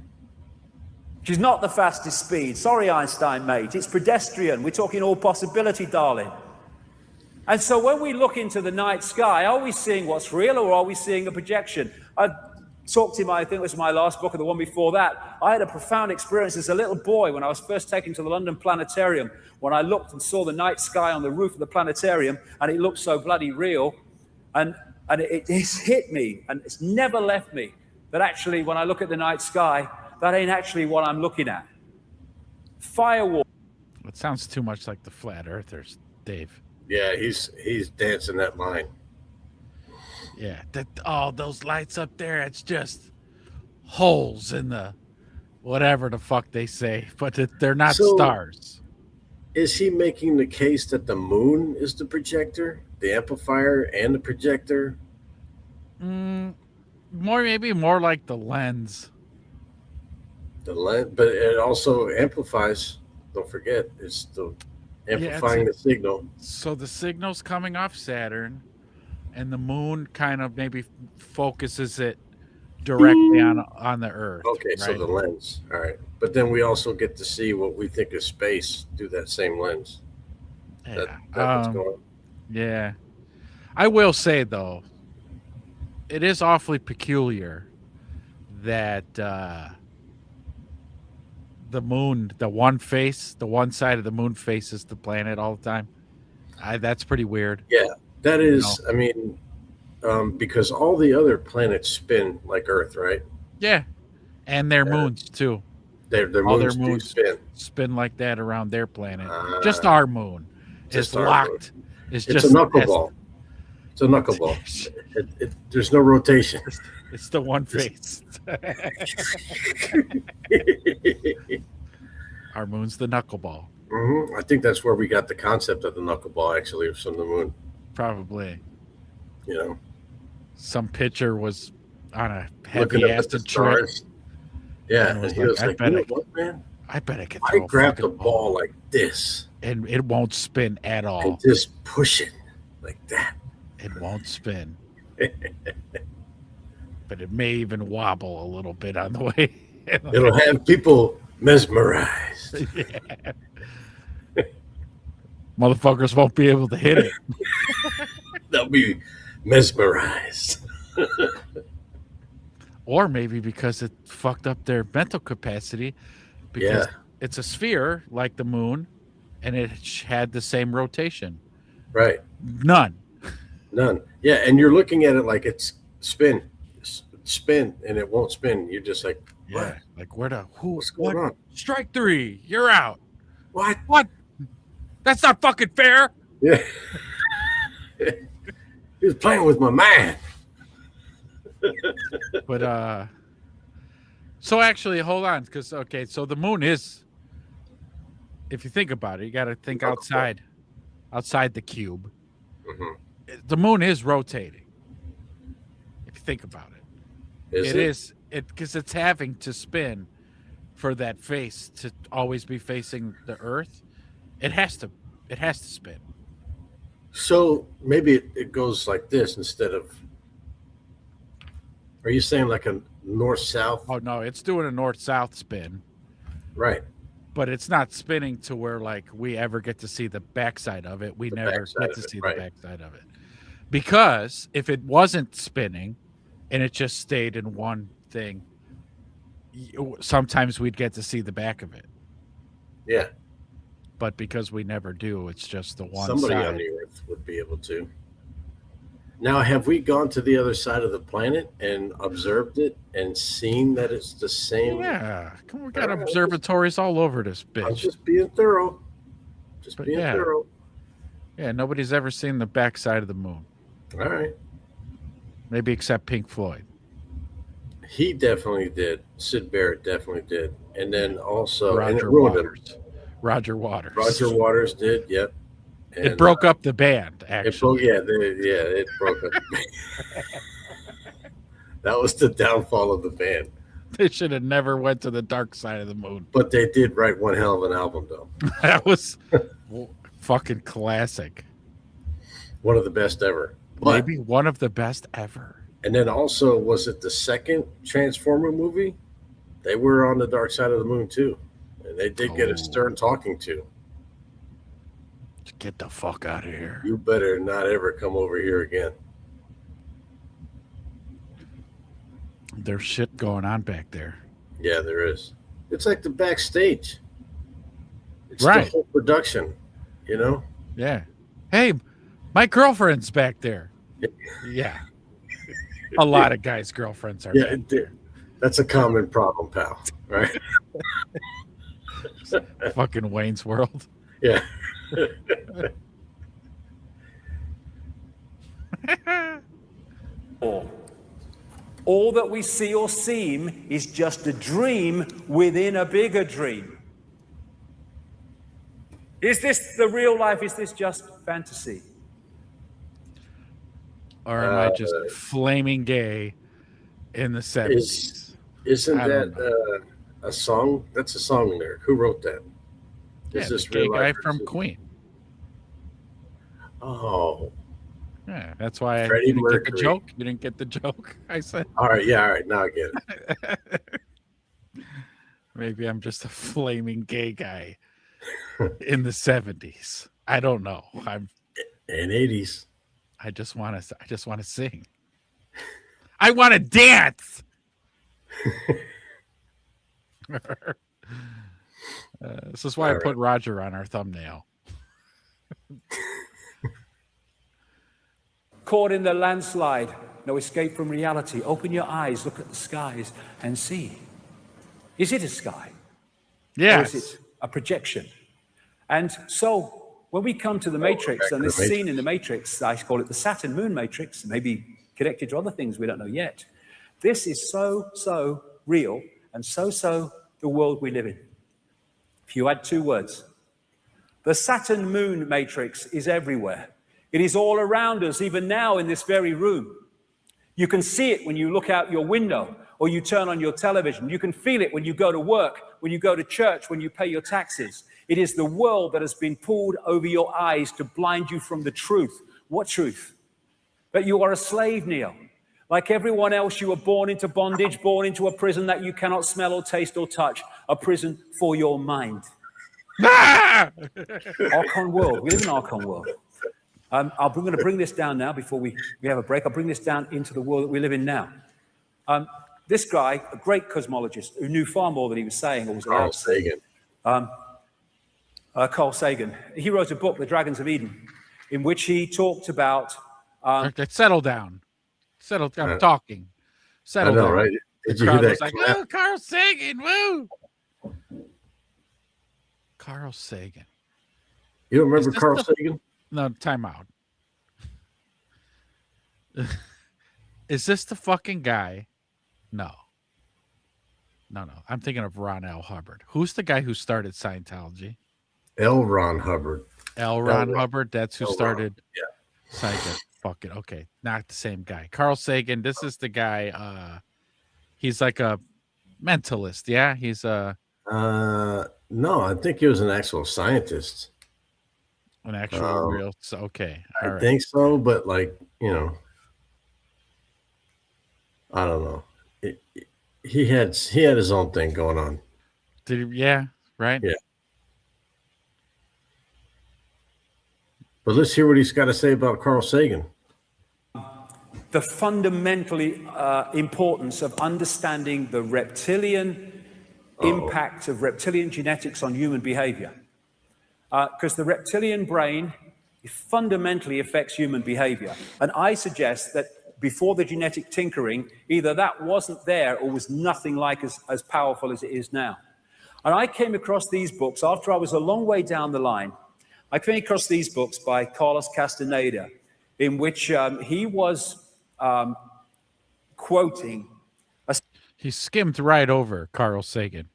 She's not the fastest speed. Sorry, Einstein, mate. It's pedestrian. We're talking all possibility, darling. And so when we look into the night sky, are we seeing what's real or are we seeing a projection? I talked in I think it was my last book or the one before that. I had a profound experience as a little boy when I was first taken to the London Planetarium, when I looked and saw the night sky on the roof of the planetarium, and it looked so bloody real. And it's hit me, and it's never left me, that actually when I look at the night sky, that ain't actually what I'm looking at. Firewall. It sounds too much like the flat earthers, Dave. Yeah, he's dancing that line. Yeah, those lights up there, it's just holes in the whatever the fuck they say, but they're not stars. Is he making the case that the moon is the projector, the amplifier, and the projector? Maybe more like the lens. The lens, but it also amplifies. Don't forget, it's the amplifying the signal. So the signal's coming off Saturn, and the moon kind of maybe focuses it directly on the Earth. Okay, right? so the lens. All right, but then we also get to see what we think is space through that same lens. Yeah. That what's going on. Yeah. I will say though, it is awfully peculiar that the moon, the one side of the moon faces the planet all the time. That's pretty weird. Yeah, that is. I mean, because all the other planets spin like Earth, right? Yeah, and their moons too. Their All moons their moons do spin like that around their planet. Just our moon is our locked. moon. It's It's a knuckleball. It's a knuckleball. There's no rotation. It's the one face. Our moon's the knuckleball. I think that's where we got the concept of the knuckleball, actually, from the moon. Probably. You know, Some pitcher was on a looking heavy up at the acid trip. stars. Yeah, And was and he like, was I like, bet you I know what, man? I bet I could I throw a grab the fucking ball like this and it won't spin at all. and just push it like that. It won't spin. But it may even wobble a little bit on the way. It'll have people mesmerized. Motherfuckers won't be able to hit it. They'll be mesmerized. Or maybe because it fucked up their mental capacity because it's a sphere like the moon and it had the same rotation. Right. None. Yeah, and you're looking at it like it's spin, and it won't spin. You're just like, what? Like what's going on? Strike 3. You're out. What? What? That's not fucking fair. Yeah. He was playing with my mind. But so actually, hold on, because okay, so the moon is, if you think about it, you got to think outside the cube. Mm-hmm. The moon is rotating. If you think about it, Is it is because it's having to spin for that face to always be facing the Earth. It has to spin. So maybe it goes like this instead of. Are you saying like a north-south? Oh no, it's doing a north-south spin, Right. but it's not spinning to where like we ever get to see the backside of it. We never get to see the backside of it. Because if it wasn't spinning and it just stayed in one thing, sometimes we'd get to see the back of it. Yeah. But because we never do, it's just the one Somebody side. on the Earth would be able to. Now, have we gone to the other side of the planet and observed it and seen that it's the same? Yeah. We got observatories all over this bitch. I'm just being thorough. Thorough. Yeah, nobody's ever seen the backside of the moon. All right. Maybe except Pink Floyd. He definitely did. Sid Barrett definitely did. And then also Roger Waters. Roger Waters did, yep. And, it broke up the band, actually. It broke up the band. That was the downfall of the band. They should have never went to the dark side of the moon. But they did write one hell of an album, though. That was fucking classic. One of the best ever. Maybe one of the best ever. And then also, was it the second Transformer movie? They were on the dark side of the moon, too. And they did get a stern talking to. Get the fuck out of here. You better not ever come over here again. There's shit going on back there. Yeah, there is. It's like the backstage. It's right. The whole production, you know? Yeah. Hey, my girlfriend's back there. Yeah. A lot of guys' girlfriends are back there. That's a common problem, pal. Right? Fucking Wayne's World. Yeah. All that we see or seem is just a dream within a bigger dream. Is this the real life? Is this just fantasy? Or am I just flaming gay in the 70s? Isn't that a song? That's a song lyric. Who wrote that? Is this gay guy from Queen? Oh. Yeah, that's why I didn't get the joke. You didn't get the joke, I said. All right, now I get it. Maybe I'm just a flaming gay guy in the 70s. I don't know. I'm in 80s. I just want to sing. I want to dance. This is why I put Roger on our thumbnail. Caught in the landslide, no escape from reality. Open your eyes, look at the skies and see. Is it a sky? Yes. Or is it a projection? And so when we come to the Matrix, and this scene in the Matrix, I call it the Saturn moon matrix, maybe connected to other things we don't know yet. This is so real and so the world we live in. If you add two words, the Saturn moon matrix is everywhere. It is all around us, even now in this very room. You can see it when you look out your window or you turn on your television. You can feel it when you go to work, when you go to church, when you pay your taxes. It is the world that has been pulled over your eyes to blind you from the truth. What truth? That you are a slave, Neil. Like everyone else, you were born into bondage, born into a prison that you cannot smell or taste or touch, a prison for your mind. Archon world. We live in Archon world. I'm going to bring this down now before we have a break. I'll bring this down into the world that we live in now. This guy, a great cosmologist who knew far more than he was saying or was allowed to say. Carl Sagan. He wrote a book, The Dragons of Eden, in which he talked about... settle down. Settle down. I'm talking. Settle down. Right? Did you hear that? Like, oh, Carl Sagan, woo! Carl Sagan. You don't remember this Carl the- Sagan? No, time out. Is this the fucking guy? No. No. I'm thinking of Ron L. Hubbard. Who's the guy who started Scientology? L. Ron Hubbard. L. Ron Hubbard. That's who L. Ron. started Yeah. Scientology. Fucking okay. Not the same guy. Carl Sagan. This is the guy. He's like a mentalist. Yeah. He's No, I think he was an actual scientist. an actual real. So, okay. All I right. think so, but like, I don't know. He had his own thing going on. Did he, yeah. Right. Yeah. But let's hear what he's got to say about Carl Sagan. The fundamentally importance of understanding the reptilian impact of reptilian genetics on human behavior. Because the reptilian brain fundamentally affects human behavior. And I suggest that before the genetic tinkering, either that wasn't there or was nothing like as powerful as it is now. And I came across these books after I was a long way down the line. I came across these books by Carlos Castaneda, in which he was quoting. He skimmed right over Carl Sagan.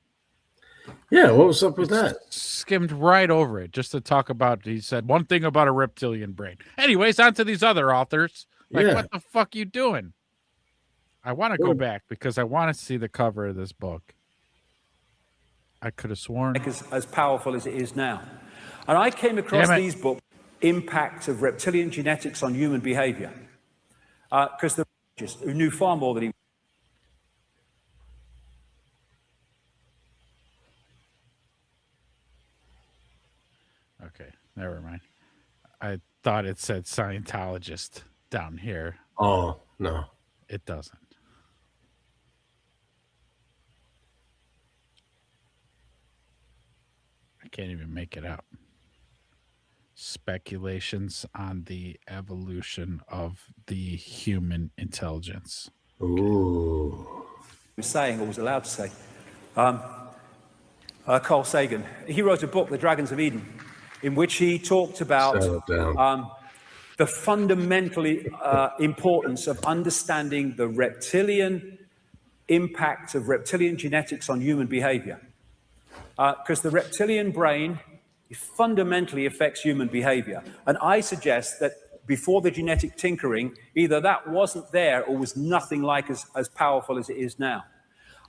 Yeah, what was up with that? Skimmed right over it just to talk about. He said one thing about a reptilian brain. Anyways, on to these other authors. Like, Yeah. what the fuck you doing? I want to go back because I want to see the cover of this book. I could have sworn As powerful as it is now. And I came across these books, impact of reptilian genetics on human behavior. Because the who knew far more than he. Okay, never mind. I thought it said Scientologist down here. Oh, no. It doesn't. I can't even make it out. Speculations on the evolution of the human intelligence. Ooh. Was saying or was allowed to say. Carl Sagan, he wrote a book, The Dragons of Eden, in which he talked about the fundamentally importance of understanding the reptilian impact of reptilian genetics on human behavior. Because the reptilian brain fundamentally affects human behavior. And I suggest that before the genetic tinkering, either that wasn't there or was nothing like as powerful as it is now.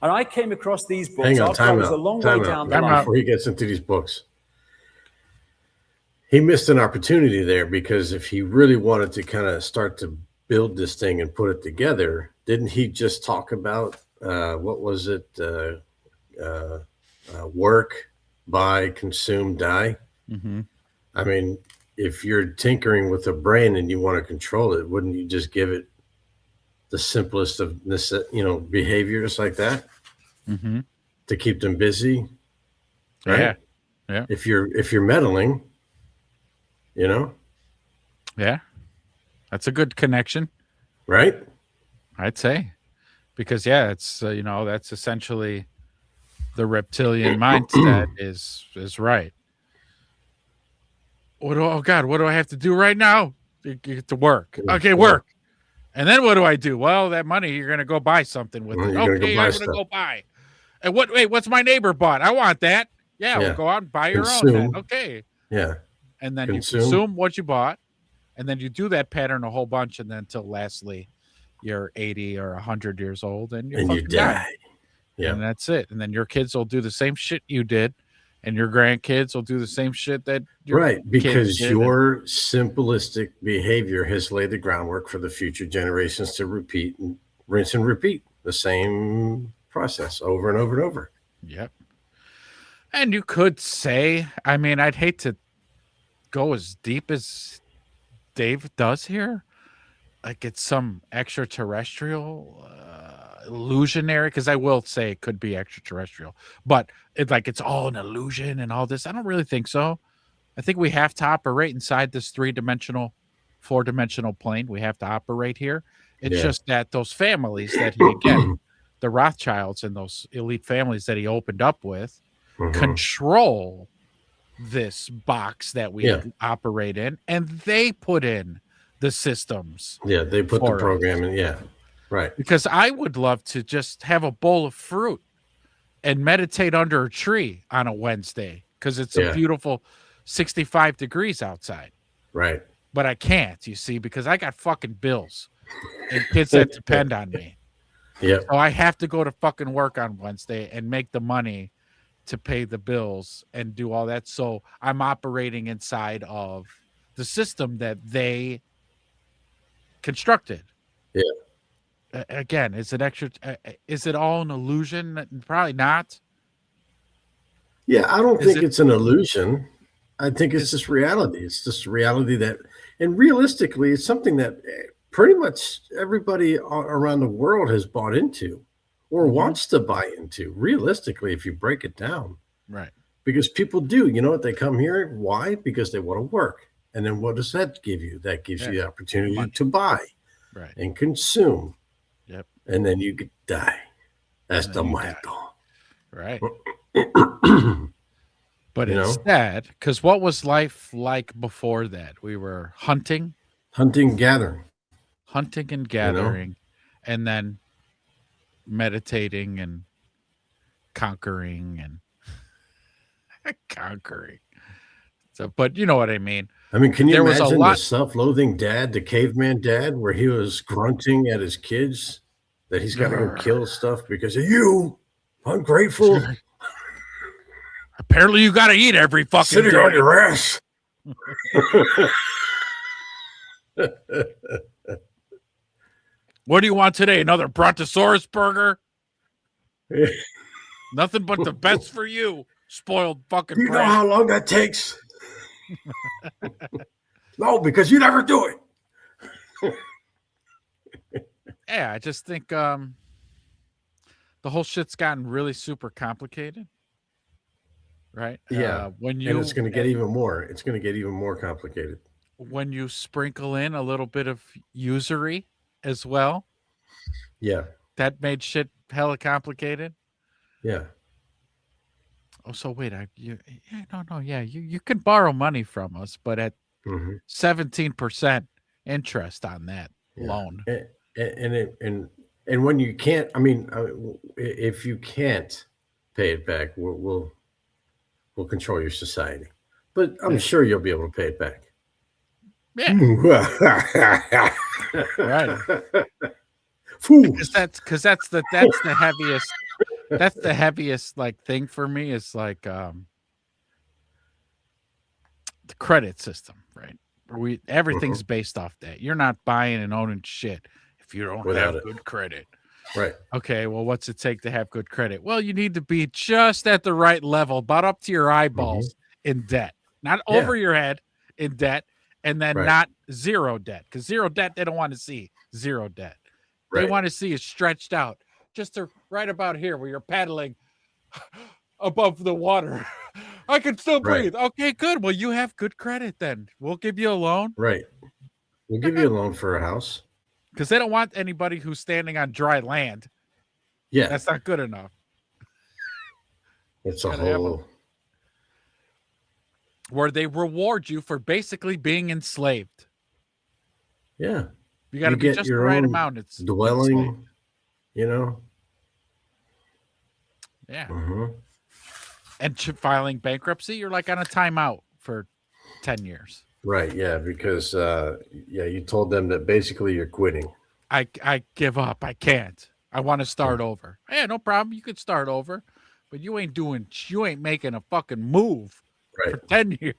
And I came across these books after I was a long way down the line. Before he gets into these books. He missed an opportunity there because if he really wanted to kind of start to build this thing and put it together, didn't he just talk about, what was it, work, buy, consume, die? Mm-hmm. I mean, if you're tinkering with a brain and you want to control it, wouldn't you just give it the simplest of behaviors like that to keep them busy? Right? Yeah. If you're meddling, Yeah. That's a good connection. Right? I'd say. Because it's that's essentially the reptilian mindset is right. What do I have to do right now? You get to work. Okay, work. And then what do I do? Well, that money, you're going to go buy something with it. Okay, I'm going to go buy. And what's my neighbor bought? I want that. Yeah, we'll go out and buy your own then. Okay. Yeah. And then you consume what you bought. And then you do that pattern a whole bunch. And then until lastly, you're 80 or 100 years old and you die. Yeah. And that's it. And then your kids will do the same shit you did. And your grandkids will do the same shit that your because your simplistic behavior has laid the groundwork for the future generations to repeat and rinse and repeat the same process over and over and over. Yep. And you could say, I mean, I'd hate to go as deep as Dave does here. Like it's some extraterrestrial illusionary, because I will say it could be extraterrestrial, but it's all an illusion and all this. I don't really think so. I think we have to operate inside this 3-dimensional, 4-dimensional plane. We have to operate here. It's just that those families that he, again, the Rothschilds and those elite families that he opened up with control this box that we operate in, and they put in the systems. Yeah, they put the program in. Yeah, right. Because I would love to just have a bowl of fruit and meditate under a tree on a Wednesday because it's a beautiful 65 degrees outside. Right. But I can't, you see, because I got fucking bills and kids that depend on me. Yeah. So I have to go to fucking work on Wednesday and make the money to pay the bills and do all that. So I'm operating inside of the system that they constructed. Yeah. Again, is it all an illusion? Probably not. Yeah, I don't think it's an illusion. I think it's just reality. It's just reality that, and realistically, it's something that pretty much everybody around the world has bought into or wants to buy into, realistically, if you break it down. Right. Because people do, you know what? They come here. Why? Because they want to work. And then what does that give you? That gives you the opportunity to buy and consume. Yep. And then you could die. That's the muerto. Right. But it's sad because what was life like before that? We were hunting, gathering, and then meditating and conquering and conquering. So, but you know what I mean? I mean, can you imagine the self-loathing dad, the caveman dad, where he was grunting at his kids that he's got to go kill stuff because of you, ungrateful. Apparently, you got to eat every fucking sitting day. On your ass. What do you want today? Another Brontosaurus burger? Nothing but the best for you, spoiled fucking. Do you know how long that takes? No, because you never do it. Yeah, I just think the whole shit's gotten really super complicated. Right. Yeah. And it's going to get even more. It's going to get even more complicated. When you sprinkle in a little bit of usury as well. Yeah. That made shit hella complicated. Yeah. Oh, so wait, you can borrow money from us, but at 17% interest on that loan. And when you can't, I mean, if you can't pay it back, we'll control your society. But I'm sure you'll be able to pay it back. Yeah. Right. Because that's the heaviest. That's the heaviest like thing for me is like the credit system, right? Everything's based off that. You're not buying and owning shit if you don't have good credit. Right. Okay, well, what's it take to have good credit? Well, you need to be just at the right level, about up to your eyeballs in debt. Not over your head in debt, and then not zero debt. Because zero debt, they don't want to see zero debt. They want to see it stretched out. Just to right about here where you're paddling above the water. I can still breathe. Okay, good. Well, you have good credit then. We'll give you a loan. Right. We'll give you a loan for a house. Because they don't want anybody who's standing on dry land. Yeah. That's not good enough. It's a whole... Where they reward you for basically being enslaved. Yeah. You got to be just the right amount. It's dwelling, enslaved. You know? Yeah. And filing bankruptcy, you're like on a timeout for 10 years. Right, yeah, because you told them that basically you're quitting. I give up. I can't. I want to start over. Yeah, no problem. You could start over, but you ain't making a fucking move for 10 years.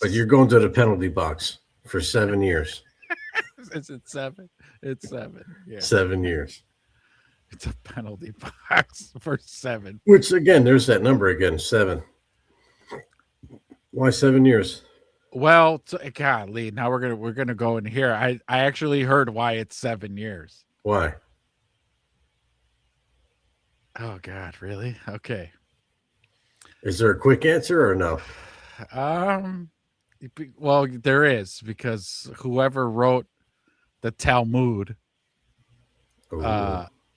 But you're going to the penalty box for 7 years. Is it 7? It's 7. Yeah. 7 years. It's a penalty box for 7. Which again, there's that number again, 7. Why 7 years? Well, golly, now we're gonna go in here. I actually heard why it's 7 years. Why? Oh God, really? Okay. Is there a quick answer or no? Well, there is, because whoever wrote the Talmud,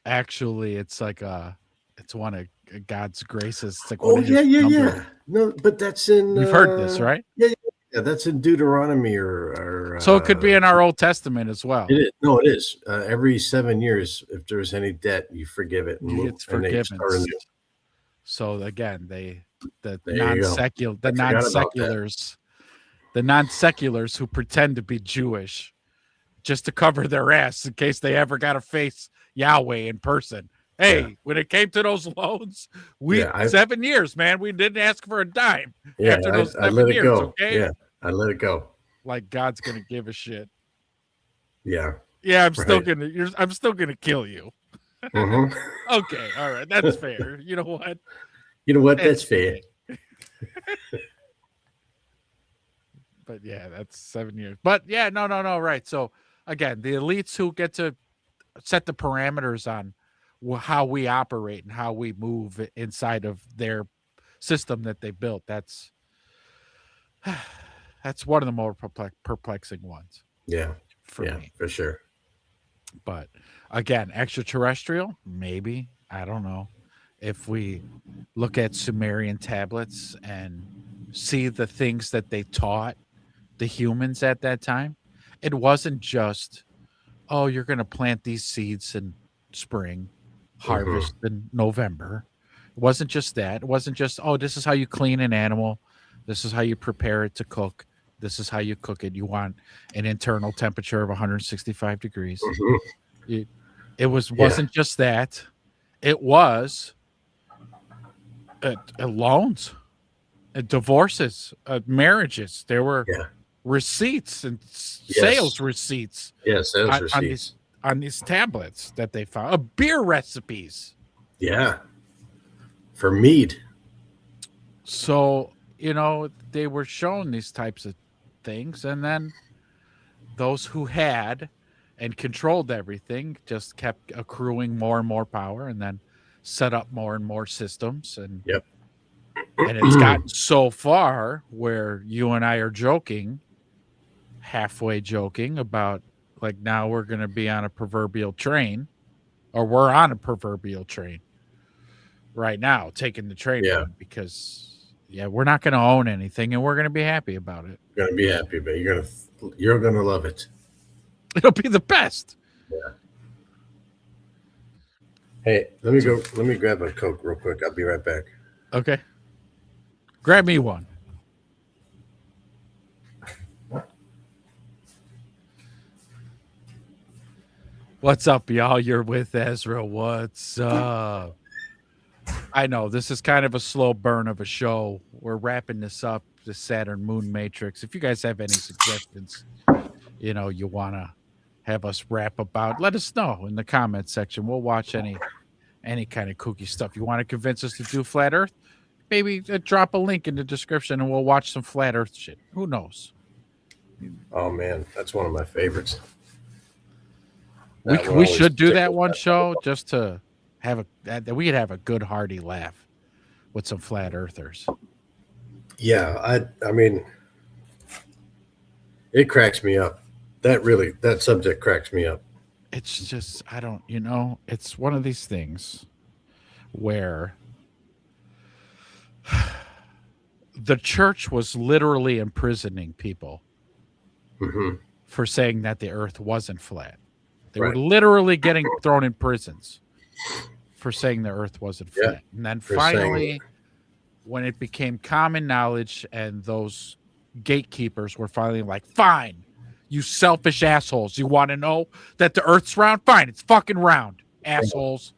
actually, it's like It's one of God's graces. It's like one Oh of his yeah, yeah, numbers. yeah. No, but that's in. You've heard this, right? Yeah, yeah, yeah. That's in Deuteronomy or So it could be in our Old Testament as well. it is. No, it is. Every 7 years, if there's any debt, you forgive it and It's and they forgiven. start anew. So again, the There you go. I forgot about that. the non-seculars who pretend to be Jewish just to cover their ass in case they ever got to face Yahweh in person. Hey, Yeah. when it came to those loans, 7 years, man, we didn't ask for a dime Yeah, after those I 7 let it years. go. Okay, Yeah, I let it go. like God's gonna give a shit. Yeah. Yeah, I'm still Right. I'm still gonna kill you. Mhm. Okay, all right, that's fair. You know what? You know what? That's fair. But yeah, that's 7 years. But yeah, no, right. So again, the elites who get to set the parameters on how we operate and how we move inside of their system that they built. That's one of the more perplexing ones Yeah. for Yeah, me. for sure. But again, extraterrestrial, maybe. I don't know. If we look at Sumerian tablets and see the things that they taught the humans at that time, it wasn't just, oh, you're going to plant these seeds in spring, Mhm. harvest in November. It wasn't just that. It wasn't just, oh, this is how you clean an animal. This is how you prepare it to cook. This is how you cook it. You want an internal temperature of 165 degrees. Mhm. It Yeah. wasn't just that. It was loans, divorces, marriages. There were Yeah. receipts and sales Yes. receipts Yeah, sales on receipts. these tablets that they found. Beer recipes. Yeah. For mead. So, they were shown these types of things, and then those who had and controlled everything just kept accruing more and more power, and then set up more and more systems, and Yep. it's gotten so far where you and I are halfway joking about, like, now we're going to be on a proverbial train, or we're on a proverbial train right now, taking the train Yeah. ride, because we're not going to own anything, and we're going to be happy about it. You're gonna be happy, but you're gonna love it. It'll be the best. Yeah. Hey, let me grab a Coke real quick. I'll be right back. Okay. Grab me one. What's up, y'all? You're with Ezra. What's up? I know this is kind of a slow burn of a show. We're wrapping this up, the Saturn Moon Matrix. If you guys have any suggestions, you want to have us wrap about, let us know in the comment section. We'll watch any kind of kooky stuff. You want to convince us to do Flat Earth? Maybe drop a link in the description and we'll watch some Flat Earth shit. Who knows? Oh man, that's one of my favorites. We should do that one show just to have we could have a good hearty laugh with some flat earthers. Yeah, I mean, it cracks me up. That subject cracks me up. It's just, I don't, it's one of these things where the church was literally imprisoning people for saying that the earth wasn't flat. They were literally getting thrown in prisons for saying the earth wasn't flat. Yeah, and then finally, when it became common knowledge and those gatekeepers were finally like, fine, you selfish assholes. You want to know that the earth's round? Fine, it's fucking round, assholes.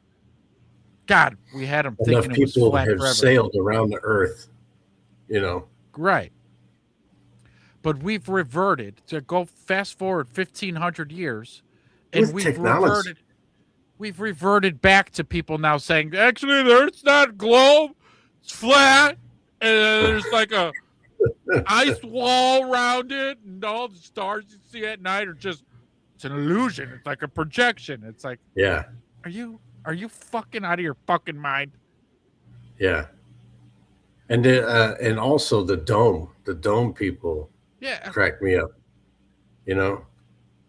God, we had them thinking it was flat forever. Enough people have sailed around the earth, Right. But we've reverted to go fast forward 1,500 years. And we've reverted back to people now saying, actually, the earth's not a globe, it's flat, and there's like a ice wall around it, and all the stars you see at night are just, it's an illusion. It's like a projection. It's like, yeah. Are you fucking out of your fucking mind? Yeah. And also the dome people crack me up,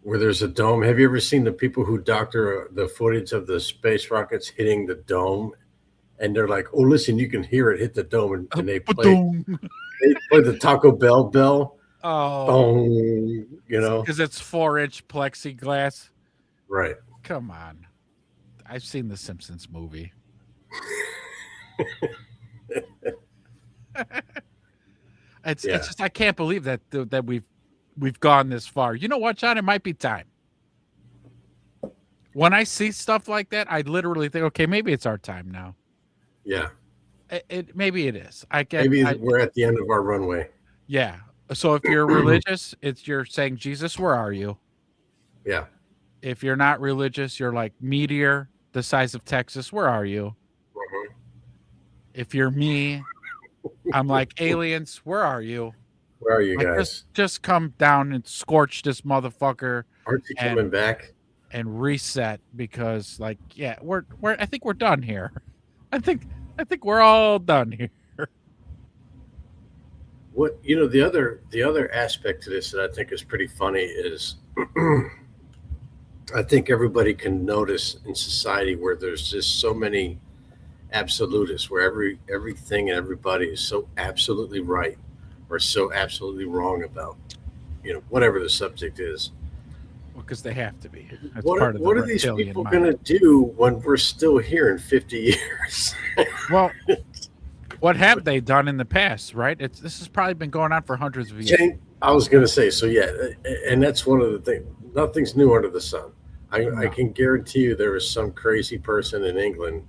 where there's a dome. Have you ever seen the people who doctor the footage of the space rockets hitting the dome and they're like, "Oh, listen, you can hear it hit the dome," and they play Ba-doom. the Taco Bell bell, Oh, boom, you know, because it's 4-inch plexiglass. right? Come on. I've seen the Simpsons movie. It's Yeah. just I can't believe that we've gone this far. You know what, John? It might be time. When I see stuff like that, I literally think, okay, maybe it's our time now. Yeah. Maybe it is. Maybe we're at the end of our runway. Yeah. So if you're religious, you're saying, Jesus, where are you? Yeah. If you're not religious, you're like, meteor the size of Texas, where are you? Mhm. If you're me, I'm like, aliens, where are you? Where are you Like, guys? just come down and scorch this motherfucker Aren't you coming back? and reset, because like, yeah, we're I think we're done here. I think we're all done here. What, you know, the other aspect to this that I think is pretty funny is I think everybody can notice in society where there's just so many absolutists, where everything and everybody is so absolutely right or so absolutely wrong about, you know, whatever the subject is. Because they have to be. That's What part of the are these reptilian people mind. going to do when we're still here in 50 years? Well, what have they done in the past, right? This has probably been going on for hundreds of years. I was going to say, so yeah, and that's one of the things. Nothing's new under the sun. I No. can guarantee you there was some crazy person in England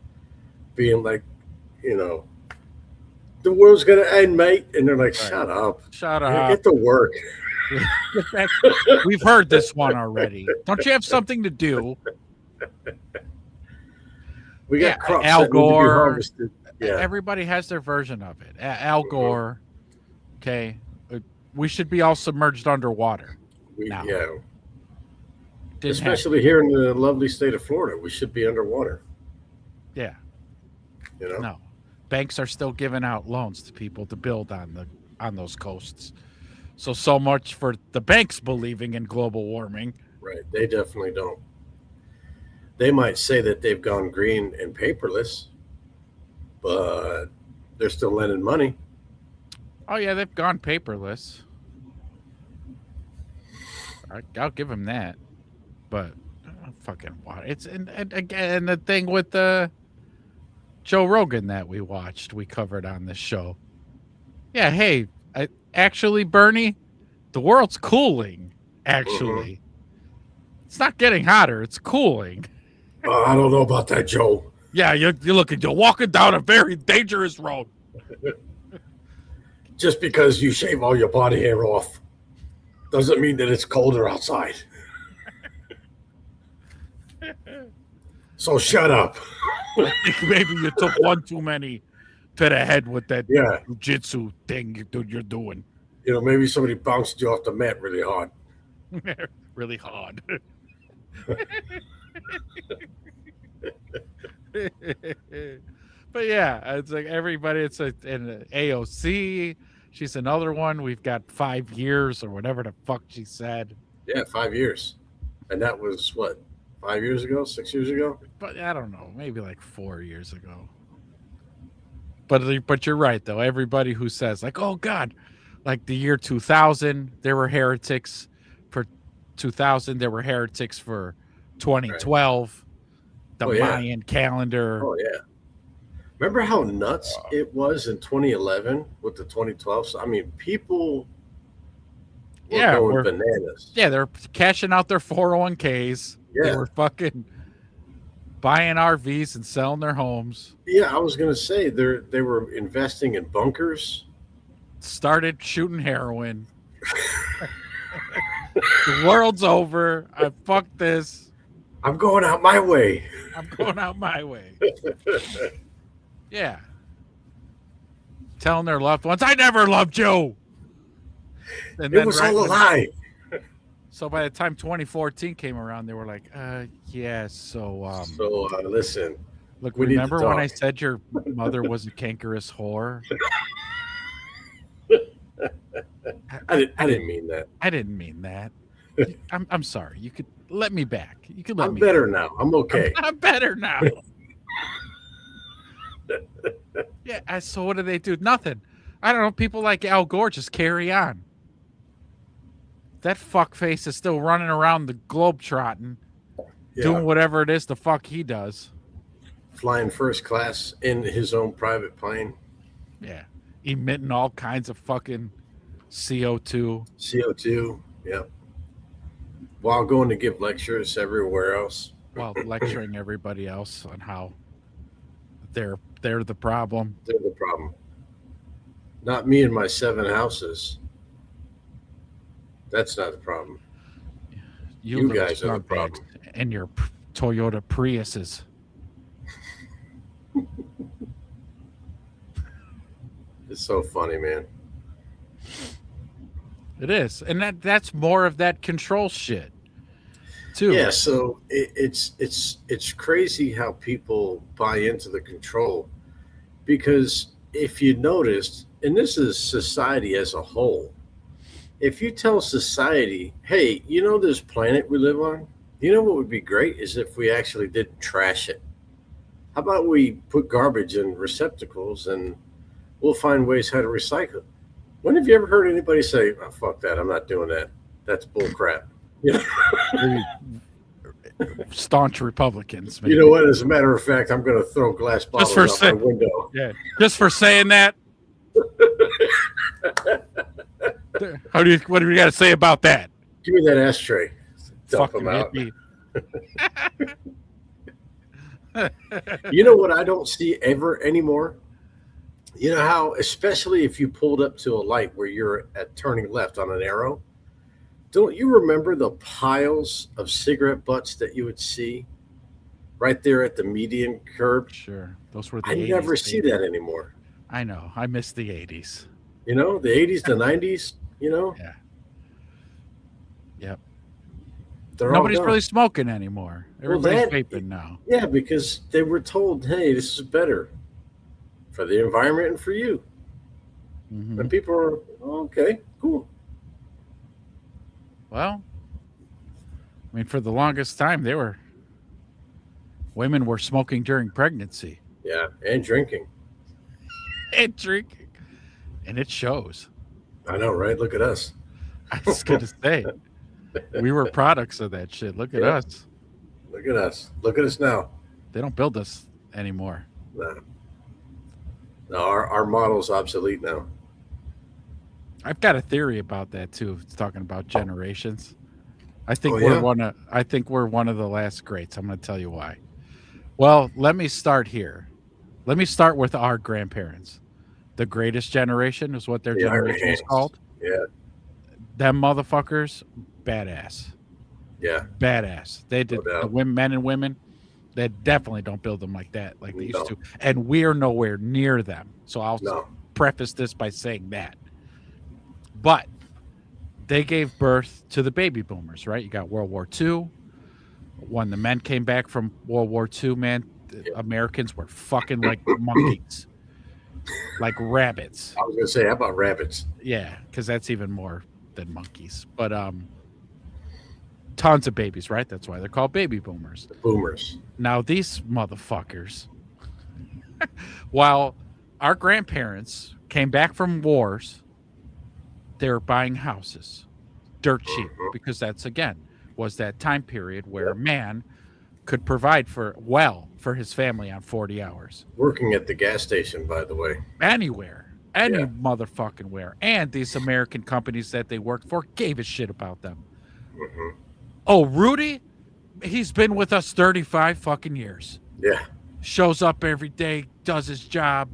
being like, you know, the world's going to end, mate. And they're like, shut up. Shut You know, up. get to work. We've heard this one already. Don't you have something to do? We got crops Al that need to be Gore. harvested. Yeah. Everybody has their version of it. Al Gore. Okay. We should be all submerged underwater. Now. Yeah. Didn't Especially here in the lovely state of Florida. We should be underwater. Yeah. You know? No. Banks are still giving out loans to people to build on those coasts. So much for the banks believing in global warming. Right. They definitely don't. They might say that they've gone green and paperless, but they're still lending money. Oh yeah, they've gone paperless. I'll give them that. But fucking water. It's and again the thing with the Joe Rogan that we covered on this show. Yeah, hey, actually, Bernie, the world's cooling. Actually, it's not getting hotter; it's cooling. I don't know about that, Joe. Yeah, you're walking down a very dangerous road. Just because you shave all your body hair off doesn't mean that it's colder outside. So shut up. I think maybe you took one too many to the head with that jiu-jitsu thing you're doing. You know, maybe somebody bounced you off the mat really hard. Really hard. But yeah, it's like everybody. It's in AOC. She's another one. We've got 5 years or whatever the fuck she said. Yeah, 5 years, and that was what, 5 years ago, 6 years ago. But I don't know, maybe like 4 years ago. But you're right though. Everybody who says like, oh God, like the year 2000, there were heretics for 2000. There were heretics for 2012. Right. The Mayan calendar. Oh yeah. Remember how nuts it was in 2011 with the 2012? So, I mean, people were going bananas. Yeah, they're cashing out their 401ks. Yeah. They were fucking buying RVs and selling their homes. Yeah, I was going to say they were investing in bunkers. Started shooting heroin. The world's over. I fucked this. I'm going out my way. I'm going out my way. Yeah. Telling their loved ones, I never loved you. And it was all a lie. So by the time 2014 came around, they were like, yeah, so listen. Look, remember when I said your mother was a cankerous whore? I didn't mean that. I didn't mean that. I'm sorry. You could let me back. You could let me I'm better now. I'm okay. I'm better now. Yeah. So what do they do? Nothing. I don't know. People like Al Gore just carry on. That fuckface is still running around the globe trotting, doing whatever it is the fuck he does. Flying first class in his own private plane. Yeah. Emitting all kinds of fucking CO2. CO2. Yeah. While going to give lectures everywhere else. While lecturing everybody else on how they're the problem. They're the problem. Not me and my 7 houses. That's not the problem. You guys are the problem. And your Toyota Priuses. It's so funny, man. It is. And that's more of that control shit too. Yeah, so it's crazy how people buy into the control, because if you noticed, and this is society as a whole, if you tell society, hey, you know this planet we live on, you know what would be great is if we actually didn't trash it. How about we put garbage in receptacles and we'll find ways how to recycle? When have you ever heard anybody say, oh, fuck that, I'm not doing that. That's bull crap. You know? Staunch Republicans. Maybe. You know what? As a matter of fact, I'm going to throw glass bottles out my window. Yeah, just for saying that. What do you got to say about that? Give me that ashtray. Dump them out. You know what I don't see ever anymore? You know how, especially if you pulled up to a light where you're at turning left on an arrow, don't you remember the piles of cigarette butts that you would see right there at the median curb? Sure. Those were the I 80s, never see that anymore. I know. I miss the 80s. You know, the 80s, the 90s, you know? Yeah. Yep. Nobody's really smoking anymore. Everybody's vaping now. Yeah, because they were told, hey, this is better for the environment and for you. Mm-hmm. And people are, oh, okay, cool. Well, I mean, for the longest time, women were smoking during pregnancy. Yeah, and drinking. And drinking. And it shows. I know, right? Look at us. I was going to say, we were products of that shit. Look at us. Look at us. Look at us now. They don't build us anymore. No, our model's obsolete now. I've got a theory about that too. It's talking about generations. I think we're one of the last greats. I'm going to tell you why. Well, let me start here. Let me start with our grandparents. The greatest generation is what their generation is called. Yeah. Them motherfuckers, badass. Yeah. Badass. They did the men and women. They definitely don't build them like that, like they used to. And we're nowhere near them. So I'll preface this by saying that. But they gave birth to the baby boomers, right? You got World War II. When the men came back from World War II, man, Americans were fucking like monkeys, like rabbits. I was going to say, how about rabbits? Yeah, because that's even more than monkeys. But tons of babies, right? That's why they're called baby boomers. The boomers. Now, these motherfuckers, while our grandparents came back from wars, they were buying houses dirt cheap, because that's, again, was that time period where a man could provide for his family on 40 hours. Working at the gas station, by the way. Anywhere. Any motherfucking where. And these American companies that they worked for gave a shit about them. Mm-hmm. Oh, Rudy, he's been with us 35 fucking years. Yeah. Shows up every day, does his job,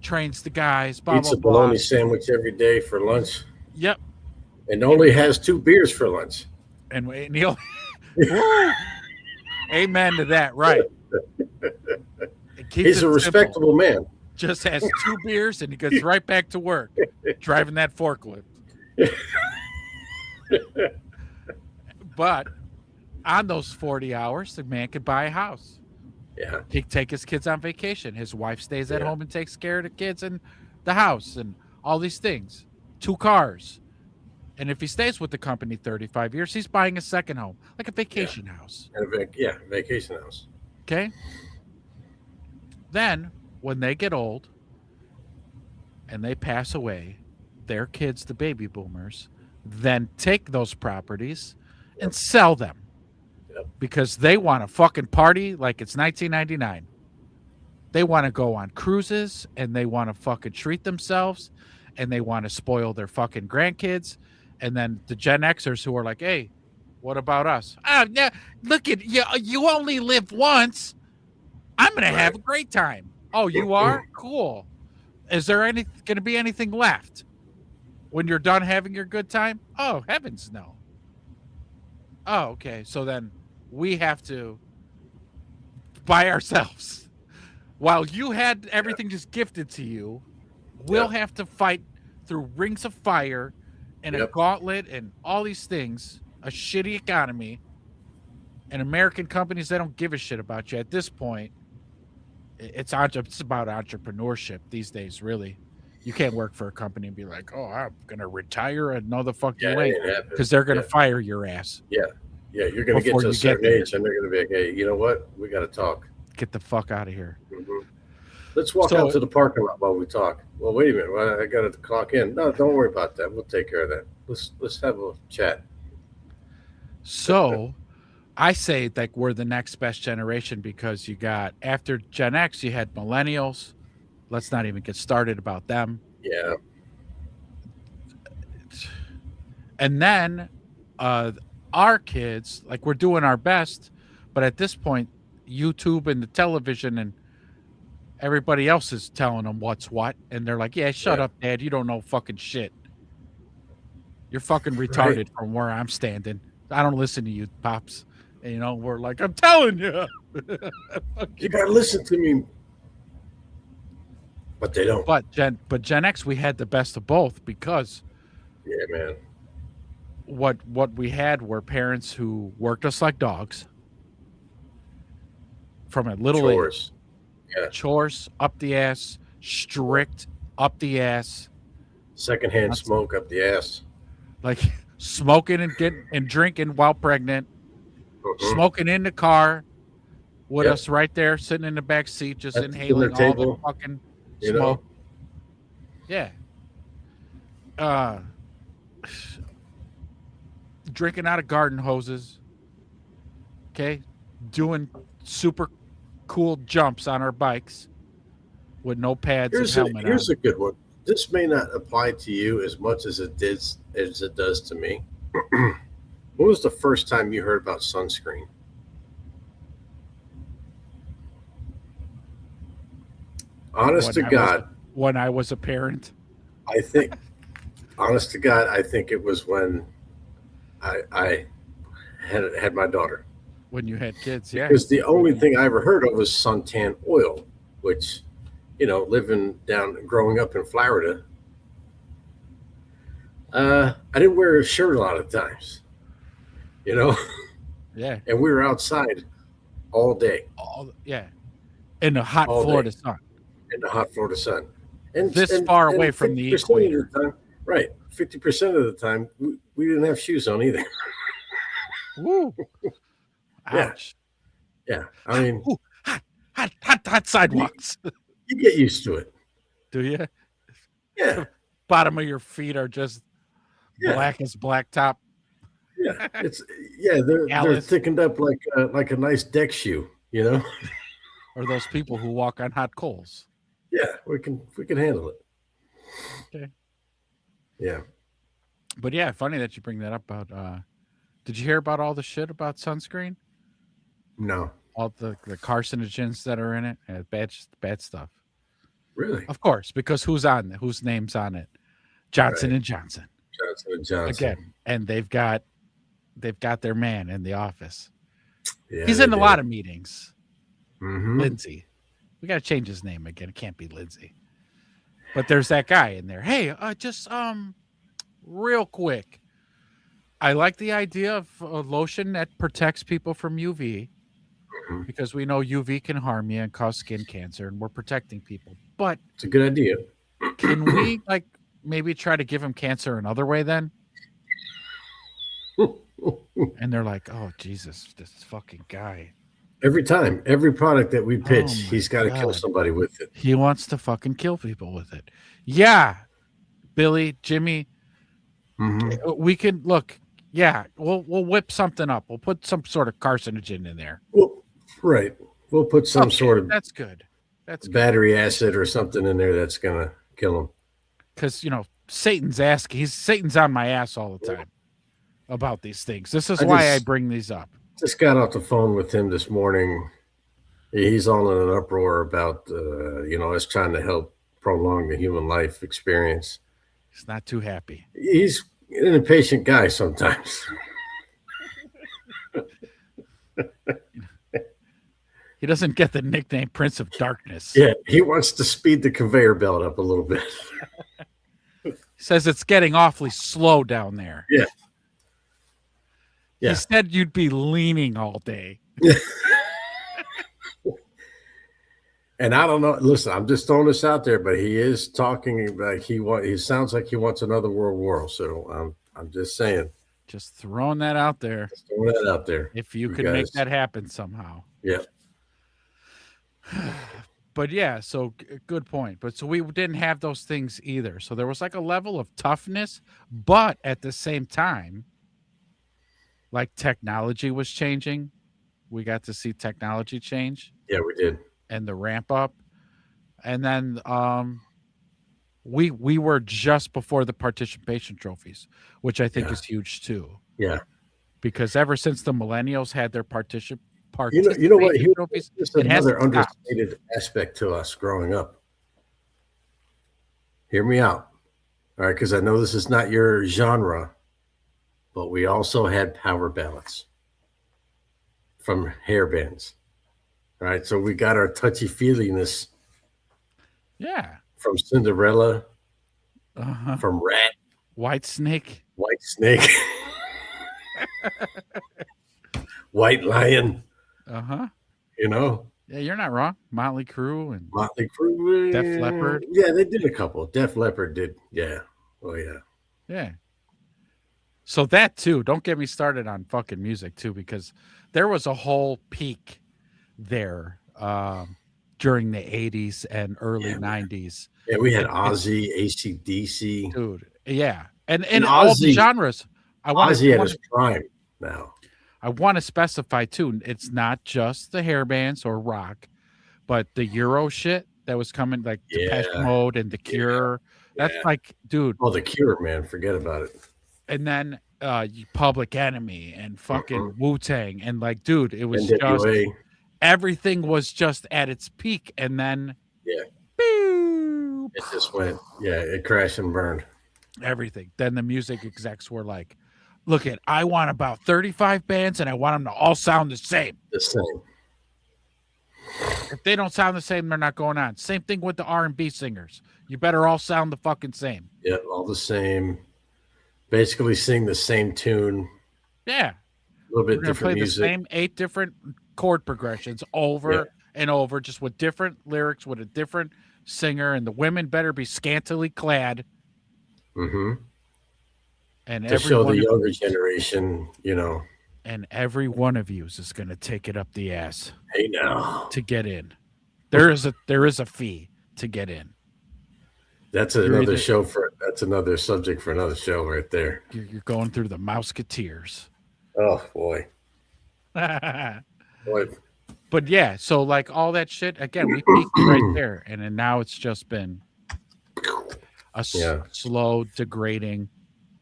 trains the guys, blah, eats blah, a bologna sandwich every day for lunch. Yep. And only has 2 beers for lunch. And he'll... Amen to that, right. He's a respectable man. Just has 2 beers and he goes right back to work, driving that forklift. But on those 40 hours, the man could buy a house. Yeah. He could take his kids on vacation. His wife stays at home and takes care of the kids and the house and all these things. 2 cars. And if he stays with the company 35 years, he's buying a second home, like a vacation house. Vacation house. Okay? Then, when they get old, and they pass away, their kids, the baby boomers, then take those properties and sell them Yep. because they want to fucking party like it's 1999. They want to go on cruises and they want to fucking treat themselves and they want to spoil their fucking grandkids. And then the Gen Xers who are like, hey, what about us? Yeah, look at you. You only live once. I'm going to have a great time. Oh, you are? Cool. Is there going to be anything left when you're done having your good time? Oh, heavens no. Oh, okay. So then we have to by ourselves. While you had everything just gifted to you, we'll have to fight through rings of fire and a gauntlet and all these things, a shitty economy, and American companies that don't give a shit about you. At this point, it's about entrepreneurship these days, really. You can't work for a company and be like, oh, I'm going to retire and no the fuck you ain't, because they're going to fire your ass. Yeah. Yeah, you're going to get to a certain age and they're going to be like, hey, you know what? We got to talk. Get the fuck out of here. Mm-hmm. Let's walk out to the parking lot while we talk. Well, wait a minute. Well, I got to clock in. No, don't worry about that. We'll take care of that. Let's have a chat. So I say like we're the next best generation because you got after Gen X, you had millennials. Let's not even get started about them. Yeah. And then our kids, like we're doing our best, but at this point, YouTube and the television and everybody else is telling them what's what, and they're like, "Yeah, shut up, Dad. You don't know fucking shit. You're fucking retarded from where I'm standing. I don't listen to you, pops." And, you know, we're like, "I'm telling you, you gotta listen to me." But they don't. But Gen X, we had the best of both because, yeah, man. What we had were parents who worked us like dogs from a little age. Yeah. Chores up the ass, strict up the ass, secondhand smoke up the ass, like smoking and drinking while pregnant, smoking in the car with us right there, sitting in the back seat, just inhaling all the fucking smoke. Yeah. Drinking out of garden hoses. Okay. Doing super cool jumps on our bikes with no pads and helmet on. Here's a good one. This may not apply to you as much as it does to me. When was the first time you heard about sunscreen? Honest to God. When I was a parent. I think, honest to God, I think it was when I had my daughter. When you had kids, yeah. Because the only thing I ever heard of was suntan oil, which, you know, growing up in Florida, I didn't wear a shirt a lot of times, you know? Yeah. And we were outside all day. In the hot Florida sun. In the hot Florida sun. And far away from the equator. Right. 50% of the time, we didn't have shoes on either. Woo. Ouch. Yeah. I mean, hot sidewalks. You get used to it. Do you? Yeah. The bottom of your feet are just black as blacktop. Yeah. They're thickened up like a nice deck shoe, you know? Or those people who walk on hot coals. Yeah, we can handle it. Okay. Yeah. But yeah, funny that you bring that up about did you hear about all the shit about sunscreen? No. All the carcinogens that are in it, bad stuff. Really? Of course, because whose name's on it? Johnson and Johnson. Johnson and Johnson. Again, and they've got their man in the office. Yeah, he's in a lot of meetings. Mm-hmm. Lindsay. We got to change his name again. It can't be Lindsay. But there's that guy in there. Hey, just real quick. I like the idea of a lotion that protects people from UV because we know UV can harm you and cause skin cancer, and we're protecting people. But it's a good idea. Can we maybe try to give him cancer another way then? And they're like, "Oh Jesus, this fucking guy." Every time, every product that we pitch, Oh my he's got to kill God. somebody with it. He wants to fucking kill people with it. Yeah, Billy, Jimmy, Mm-hmm. we can look. Yeah, we'll whip something up. We'll put some sort of carcinogen in there. Well, right. We'll put some Okay, sort of that's good. That's good battery acid or something in there that's gonna kill him. because Satan's on my ass all the time about these things. This is I why I just bring these up. just got off the phone with him this morning. He's all in an uproar about us trying to help prolong the human life experience. He's not too happy. He's an impatient guy sometimes. He doesn't get the nickname Prince of Darkness. Yeah, he wants to speed the conveyor belt up a little bit. He says it's getting awfully slow down there. Yeah. He said you'd be leaning all day. And I don't know. Listen, I'm just throwing this out there, but he is talking like he sounds like he wants another world war. So I'm just saying. Just throwing that out there. Just throwing that out there. If you could make that happen somehow. Yeah. But yeah, so good point. But so we didn't have those things either. So there was like a level of toughness, but at the same time, like technology was changing. We got to see technology change. Yeah, we did. And the ramp up. And then we were just before the participation trophies, which I think is huge too. Yeah. Because ever since the millennials had their participation you know what? trophies, It's another understated aspect to us growing up. Hear me out. All right, because I know this is not your genre, but we also had power ballads from hair bands. All right, so we got our touchy-feeliness. Yeah. From Cinderella, from Rat, White Snake, White Lion. Yeah, you're not wrong. Motley Crue and Def Leppard. Yeah, they did a couple. Def Leppard did. Yeah. Oh yeah. Yeah. So that too. Don't get me started on fucking music too, because there was a whole peak there during the 80s and early 90s. Yeah, we had Ozzy, AC/DC. Dude, yeah. And all the genres. Ozzy at his prime now. I want to specify too, it's not just the hair bands or rock, but the Euro shit that was coming, like Depeche Mode and The Cure. That's like, dude. Oh, The Cure, man. Forget about it. And then Public Enemy and fucking Wu-Tang. And like, dude, it was NWA. just everything was just at its peak. And then it just went, it crashed and burned. Everything. Then the music execs were like, look I want about 35 bands and I want them to all sound the same. The same. If they don't sound the same, they're not going on. Same thing with the R&B singers. You better all sound the fucking same. Yeah, all the same. Basically sing the same tune. Yeah. A little bit different play music. The same 8 different chord progressions over and over, just with different lyrics, with a different singer, and the women better be scantily clad. And to show the younger generation, And every one of you is going to take it up the ass. Hey now. To get in. There is a fee to get in. That's another subject for another show right there. You're going through the Mouseketeers. Oh boy. Boy. But yeah, so like all that shit, again, we peaked right there. And then now it's just been a slow degrading,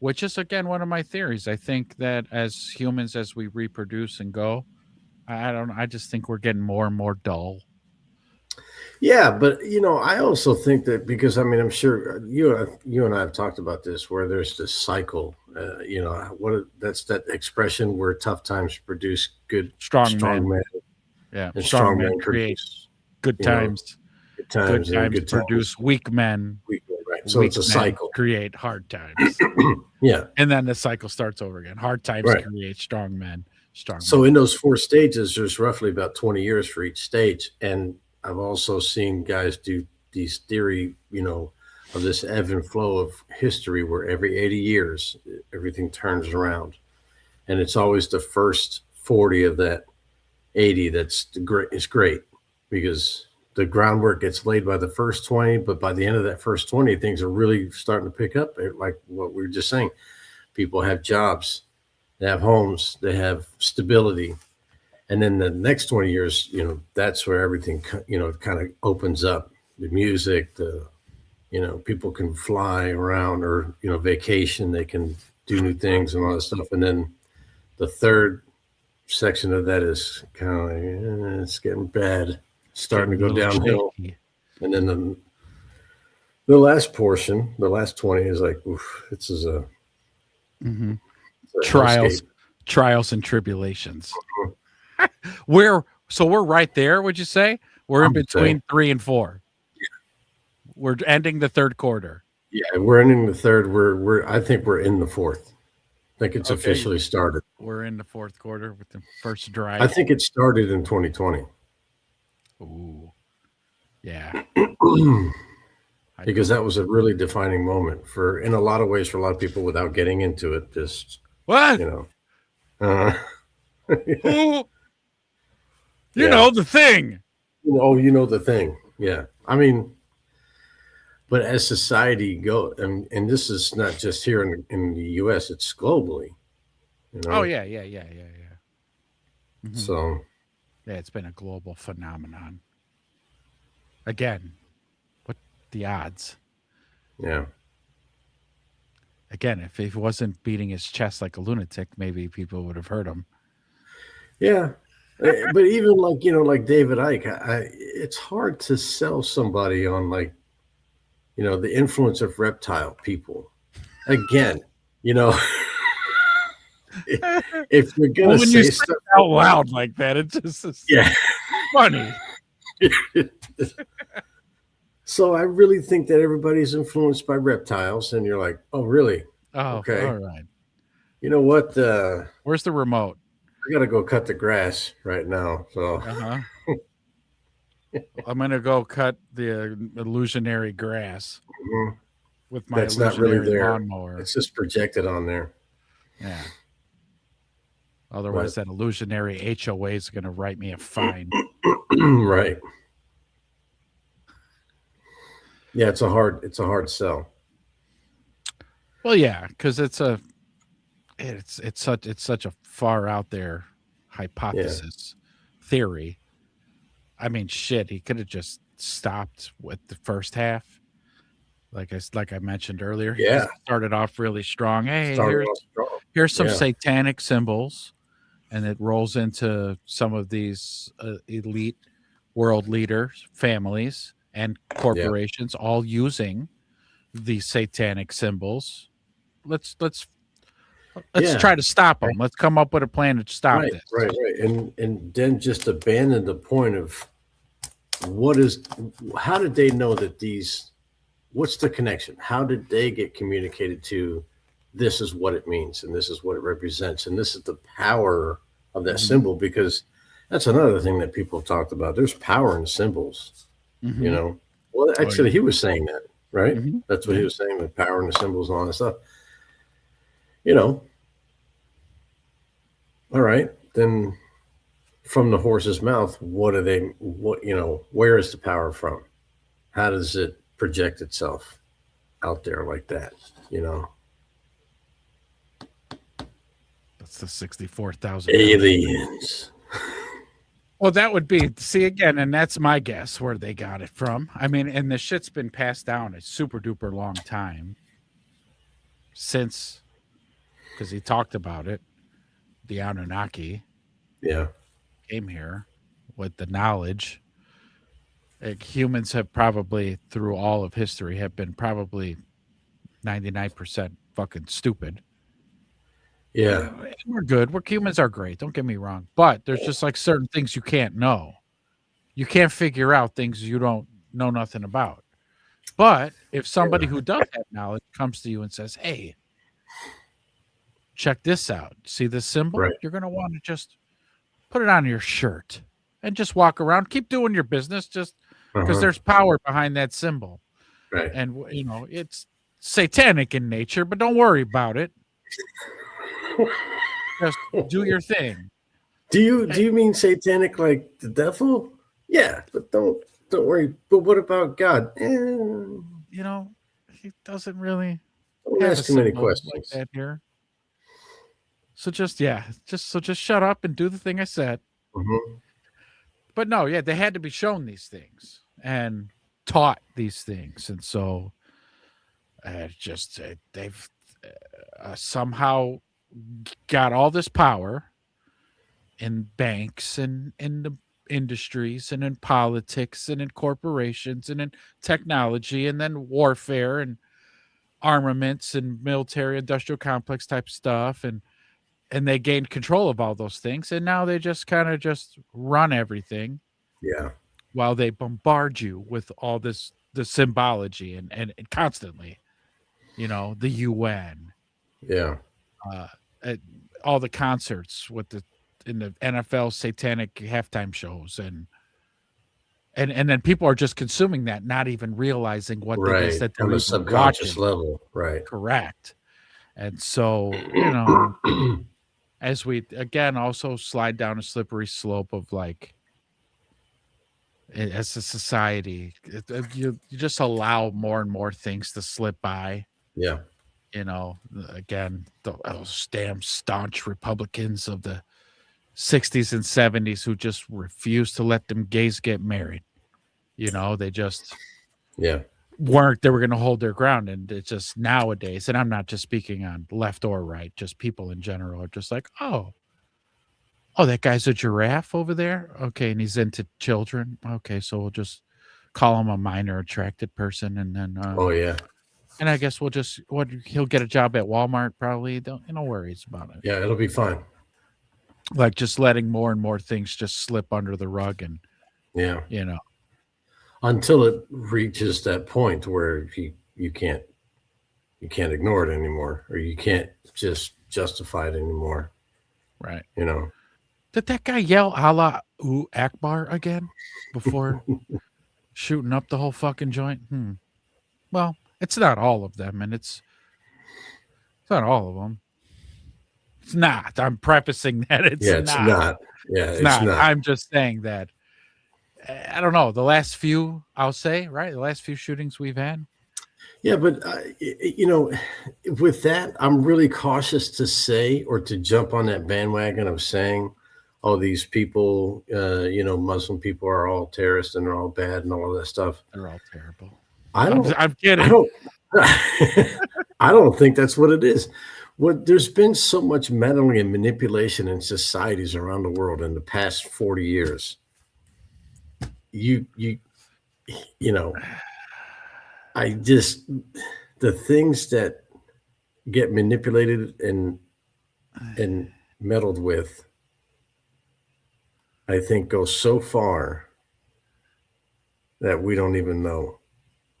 which is, again, one of my theories. I think that as humans, as we reproduce and go, I just think we're getting more and more dull. Yeah, but I also think that because I'm sure you and I have talked about this, where there's this cycle. That's that expression where tough times produce good strong men. Yeah, and strong men create good times. Good times produce weak men. Right. So it's a cycle. Create hard times. Yeah, and then the cycle starts over again. Hard times create strong men. So in those 4 stages, there's roughly about 20 years for each stage, and I've also seen guys do these theory, of this ebb and flow of history where every 80 years, everything turns around. And it's always the first 40 of that 80 that's great is great because the groundwork gets laid by the first 20, but by the end of that first 20, things are really starting to pick up. Like what we were just saying, people have jobs, they have homes, they have stability. And then the next 20 years, that's where everything, kind of opens up. The music, people can fly around or, vacation, they can do new things and all that stuff. And then the third section of that is kind of like, it's getting bad, starting to go downhill. Shaky. And then the last portion, the last 20 is like, oof, this is a trials and tribulations. We're right there, would you say? We're in between 3 and 4. Yeah. We're ending the third quarter. Yeah, we're ending the third. I think we're in the fourth. I think it's officially started. We're in the fourth quarter with the first drive. I think it started in 2020. Ooh. Yeah. Because that was a really defining moment in a lot of ways for a lot of people without getting into it. Just what? Know the thing. The thing. Yeah. I mean, but as society goes, and this is not just here in the U.S., it's globally. Oh, yeah. Mm-hmm. So. Yeah, it's been a global phenomenon. Again, what the odds? Yeah. Again, if he wasn't beating his chest like a lunatic, maybe people would have heard him. Yeah. But even like David Icke, it's hard to sell somebody on the influence of reptile people. Again, if you're gonna when say you say stuff out loud like that, it just is funny. So I really think that everybody's influenced by reptiles, and you're like, oh, really? Oh, okay. All right. You know what? Where's the remote? I gotta go cut the grass right now. So I'm gonna go cut the illusionary grass with my that's not really there. Lawnmower. It's just projected on there. Yeah. Otherwise, that illusionary HOA is gonna write me a fine. Right. Yeah, it's a hard sell. Well, yeah, because it's such a far out there hypothesis theory. I mean, shit, he could have just stopped with the first half. Like I mentioned earlier, he just started off really strong. Hey, here's some satanic symbols, and it rolls into some of these elite world leaders, families, and corporations all using these satanic symbols. Let's try to stop them. Let's come up with a plan to stop this. Right. And then just abandon the point of how did they know that what's the connection? How did they get communicated to this is what it means and this is what it represents and this is the power of that symbol? Because that's another thing that people have talked about. There's power in symbols, Well, actually, he was saying that, right? Mm-hmm. That's what he was saying, the power in the symbols and all that stuff. All right, then from the horse's mouth, where is the power from? How does it project itself out there like that? That's the 64,000 aliens. Well, that would be, again, and that's my guess where they got it from. I mean, and the shit's been passed down a super duper long time since, because he talked about it, the Anunnaki came here with the knowledge. Humans have probably, through all of history, have been probably 99% fucking stupid. Yeah. We're good. Humans are great. Don't get me wrong. But there's just like certain things you can't know. You can't figure out things you don't know nothing about. But if somebody who does have knowledge comes to you and says, hey, check this out. See this symbol? Right. You're going to want to just put it on your shirt and just walk around. Keep doing your business just because there's power behind that symbol. Right. And, it's satanic in nature, but don't worry about it. Just do your thing. Do you mean satanic like the devil? Yeah, but don't worry. But what about God? You know, he doesn't really Don't have a ask too many symbol like questions. that here. So just shut up and do the thing I said. Mhm. But no, yeah, they had to be shown these things and taught these things, and so they've somehow got all this power in banks and in the industries and in politics and in corporations and in technology and then warfare and armaments and military industrial complex type stuff, and they gained control of all those things, and now they just kind of just run everything Yeah, while they bombard you with all the symbology and constantly, the UN, yeah, uh, uh, all the concerts with the in the NFL satanic halftime shows, and then people are just consuming that, not even realizing what it is right. that On they're a even subconscious watching. level, right. Correct. And so, as we again also slide down a slippery slope of like as a society, you just allow more and more things to slip by. Yeah, Again, those damn staunch Republicans of the 60s and 70s who just refused to let them gays get married. They just yeah, weren't, they were going to hold their ground. And it's just nowadays, and I'm not just speaking on left or right, just people in general are just like, oh, that guy's a giraffe over there. Okay. And he's into children. Okay. So we'll just call him a minor attracted person. And then, oh yeah, and I guess he'll get a job at Walmart probably. Don't, no worries about it. yeah. It'll be fine. Like just letting more and more things just slip under the rug and, Yeah, you know, until it reaches that point where you can't ignore it anymore, or you can't just justify it anymore. right. You know. Did that guy yell Allah Akbar again before shooting up the whole fucking joint? Well, it's not all of them, and it's not all of them. It's not. I'm prefacing that it's Yeah, it's not. not. Yeah, It's it's not. not. I'm just saying that I don't know. The last few, I'll say, right? The last few shootings we've had. Yeah, but with that, I'm really cautious to say or to jump on that bandwagon of saying, "Oh, these people, Muslim people are all terrorists and they're all bad and all of that stuff." They're all terrible. I don't. I'm I kidding. don't. I don't think that's what it is. There's been so much meddling and manipulation in societies around the world in the past 40 years. You you you know, I just the things that get manipulated and meddled with, I think go so far that we don't even know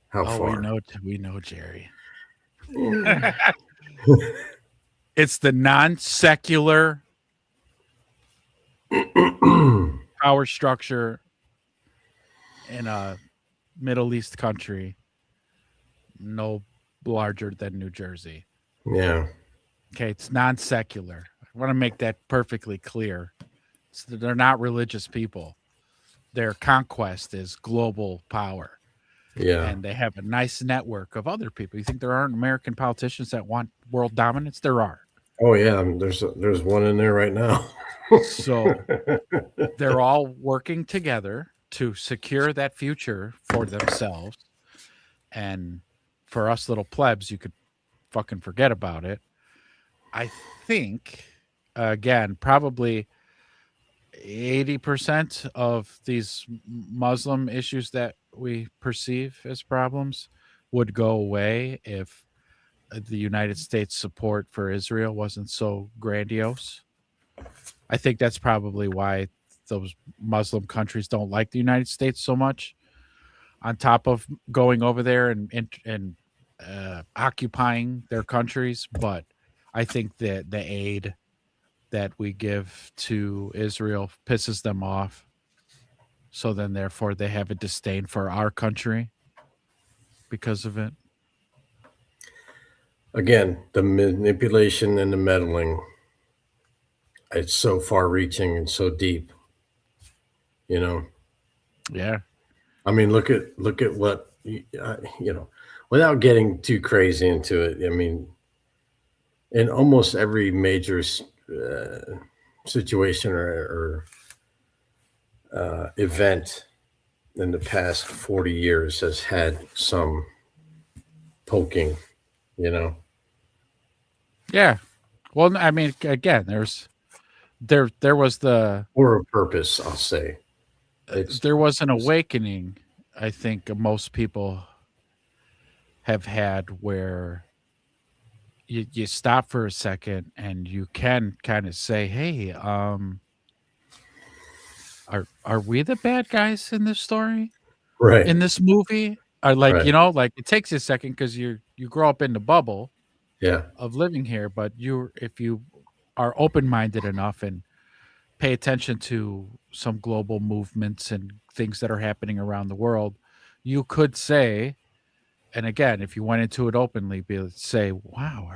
how Oh, far. we know, Jerry. It's the non-secular power structure in a Middle East country no larger than New Jersey. Yeah. Okay, it's non-secular. I want to make that perfectly clear. They're not religious people. Their conquest is global power. Yeah. And they have a nice network of other people. You think there aren't American politicians that want world dominance? There are. Oh yeah, there's one in there right now. So they're all working together to secure that future for themselves. And for us little plebs, you could fucking forget about it. I think, again, probably 80% of these Muslim issues that we perceive as problems would go away if the United States support for Israel wasn't so grandiose. I think that's probably why those Muslim countries don't like the United States so much. On top of going over there and occupying their countries, but I think that the aid that we give to Israel pisses them off. So then, therefore, they have a disdain for our country because of it. Again, the manipulation and the meddling it's so far reaching and so deep, you know. Yeah. I mean, look at what without getting too crazy into it. I mean, in almost every major situation or event in the past 40 years has had some poking, you know, Yeah. Well, I mean, again, there was for a purpose. I'll say it's there was an awakening. I think most people have had where you stop for a second and you can kind of say, "Hey, are we the bad guys in this story? right, In this movie?" Or like, right, like it takes you a second because you grow up in the bubble yeah, of living here, but if you are open-minded enough and pay attention to some global movements and things that are happening around the world, you could say, and again, if you went into it openly, be able to say, "Wow,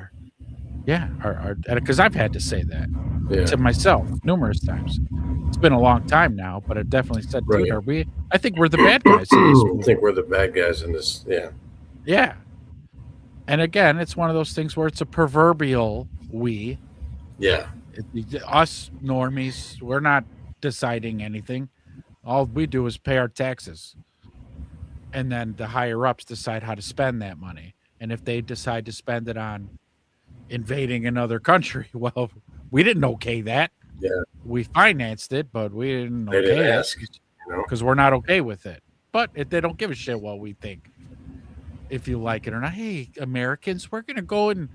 yeah," or because I've had to say that yeah, to myself numerous times. It's been a long time now, but I've definitely said, "Dude, right. are we? I think we're the bad guys in this I movie." think we're the bad guys in this. Yeah, Yeah, and again, it's one of those things where it's a proverbial we. yeah, Us normies, we're not deciding anything. All we do is pay our taxes. And then the higher ups decide how to spend that money. And if they decide to spend it on invading another country, well, we didn't okay that. yeah. We financed it, but we didn't They didn't okay it ask, you know. because we're not okay with it. But if they don't give a shit what we think, if you like it or not. Hey, Americans, we're gonna go and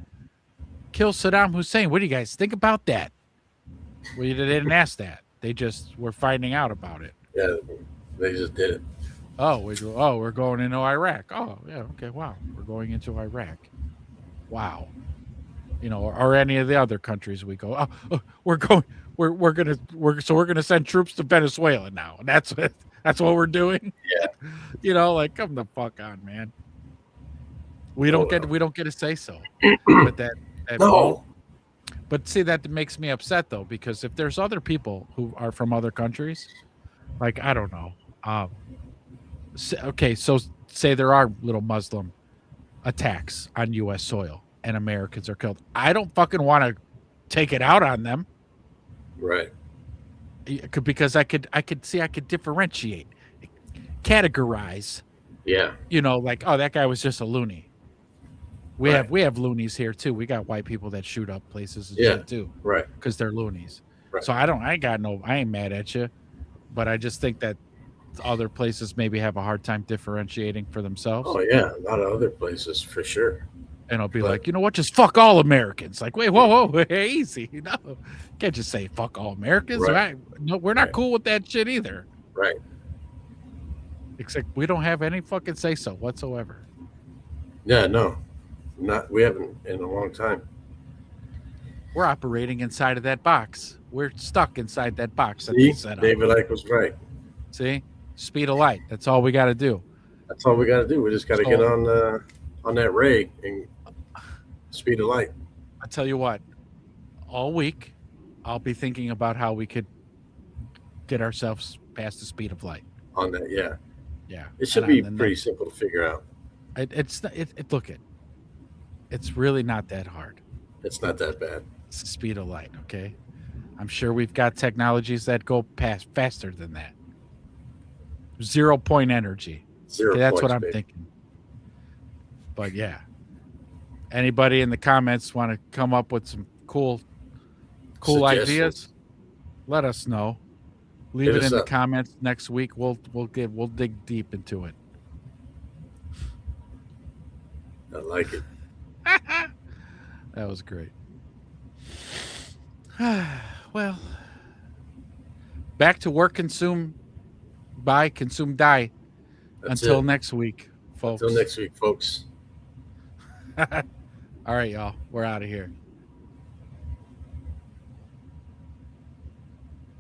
kill Saddam Hussein. What do you guys think about that? Well, they didn't ask that. They just were finding out about it. Yeah, they just did it. Oh, we're going into Iraq. Oh, yeah, okay, wow, we're going into Iraq. Wow, or any of the other countries we go. Oh, we're going. We're gonna send troops to Venezuela now. And that's what we're doing. Yeah. Like come the fuck on, man. We Oh, don't get a say so. But that vote. no. But see, that makes me upset though, because if there's other people who are from other countries, like I don't know, okay, so say there are little Muslim attacks on U.S. soil and Americans are killed. I don't fucking want to take it out on them, Right. because I could differentiate, categorize. Yeah. Like, oh, that guy was just a loony. We Right. have loonies here too. We got white people that shoot up places and Yeah. shit too, Right. because they're loonies. Right. So I ain't mad at you, but I just think that other places maybe have a hard time differentiating for themselves. Oh yeah, a lot of other places for sure. And I'll be But- like, you know what? Just fuck all Americans. Like, wait, whoa, hey, easy. No, can't just say fuck all Americans. Right. No, we're not Right. cool with that shit either. Right. Except we don't have any fucking say so whatsoever. Yeah. No. Not. We haven't in a long time. We're operating inside of that box. We're stuck inside that box that they See, set up. David Icke was right. See, speed of light. That's all we got to do. That's all we got to do. We just got to So- get on that ray and speed of light. I tell you what, all week I'll be thinking about how we could get ourselves past the speed of light. On that. Yeah. Yeah, It should And be on the pretty next- simple to figure out. It's really not that hard. It's not that bad. It's the speed of light. Okay, I'm sure we've got technologies that go past faster than that. 0 point energy. 0 Okay, that's points, what I'm baby. thinking. But yeah, anybody in the comments want to come up with some cool Suggestions. ideas? Let us know. Leave Hit it us in the up. comments next week. We'll dig deep into it. I like it. That was great. Well, back to work, consume, buy, consume, die. That's Until it. next week, folks. Until next week, folks. All right, y'all. We're out of here.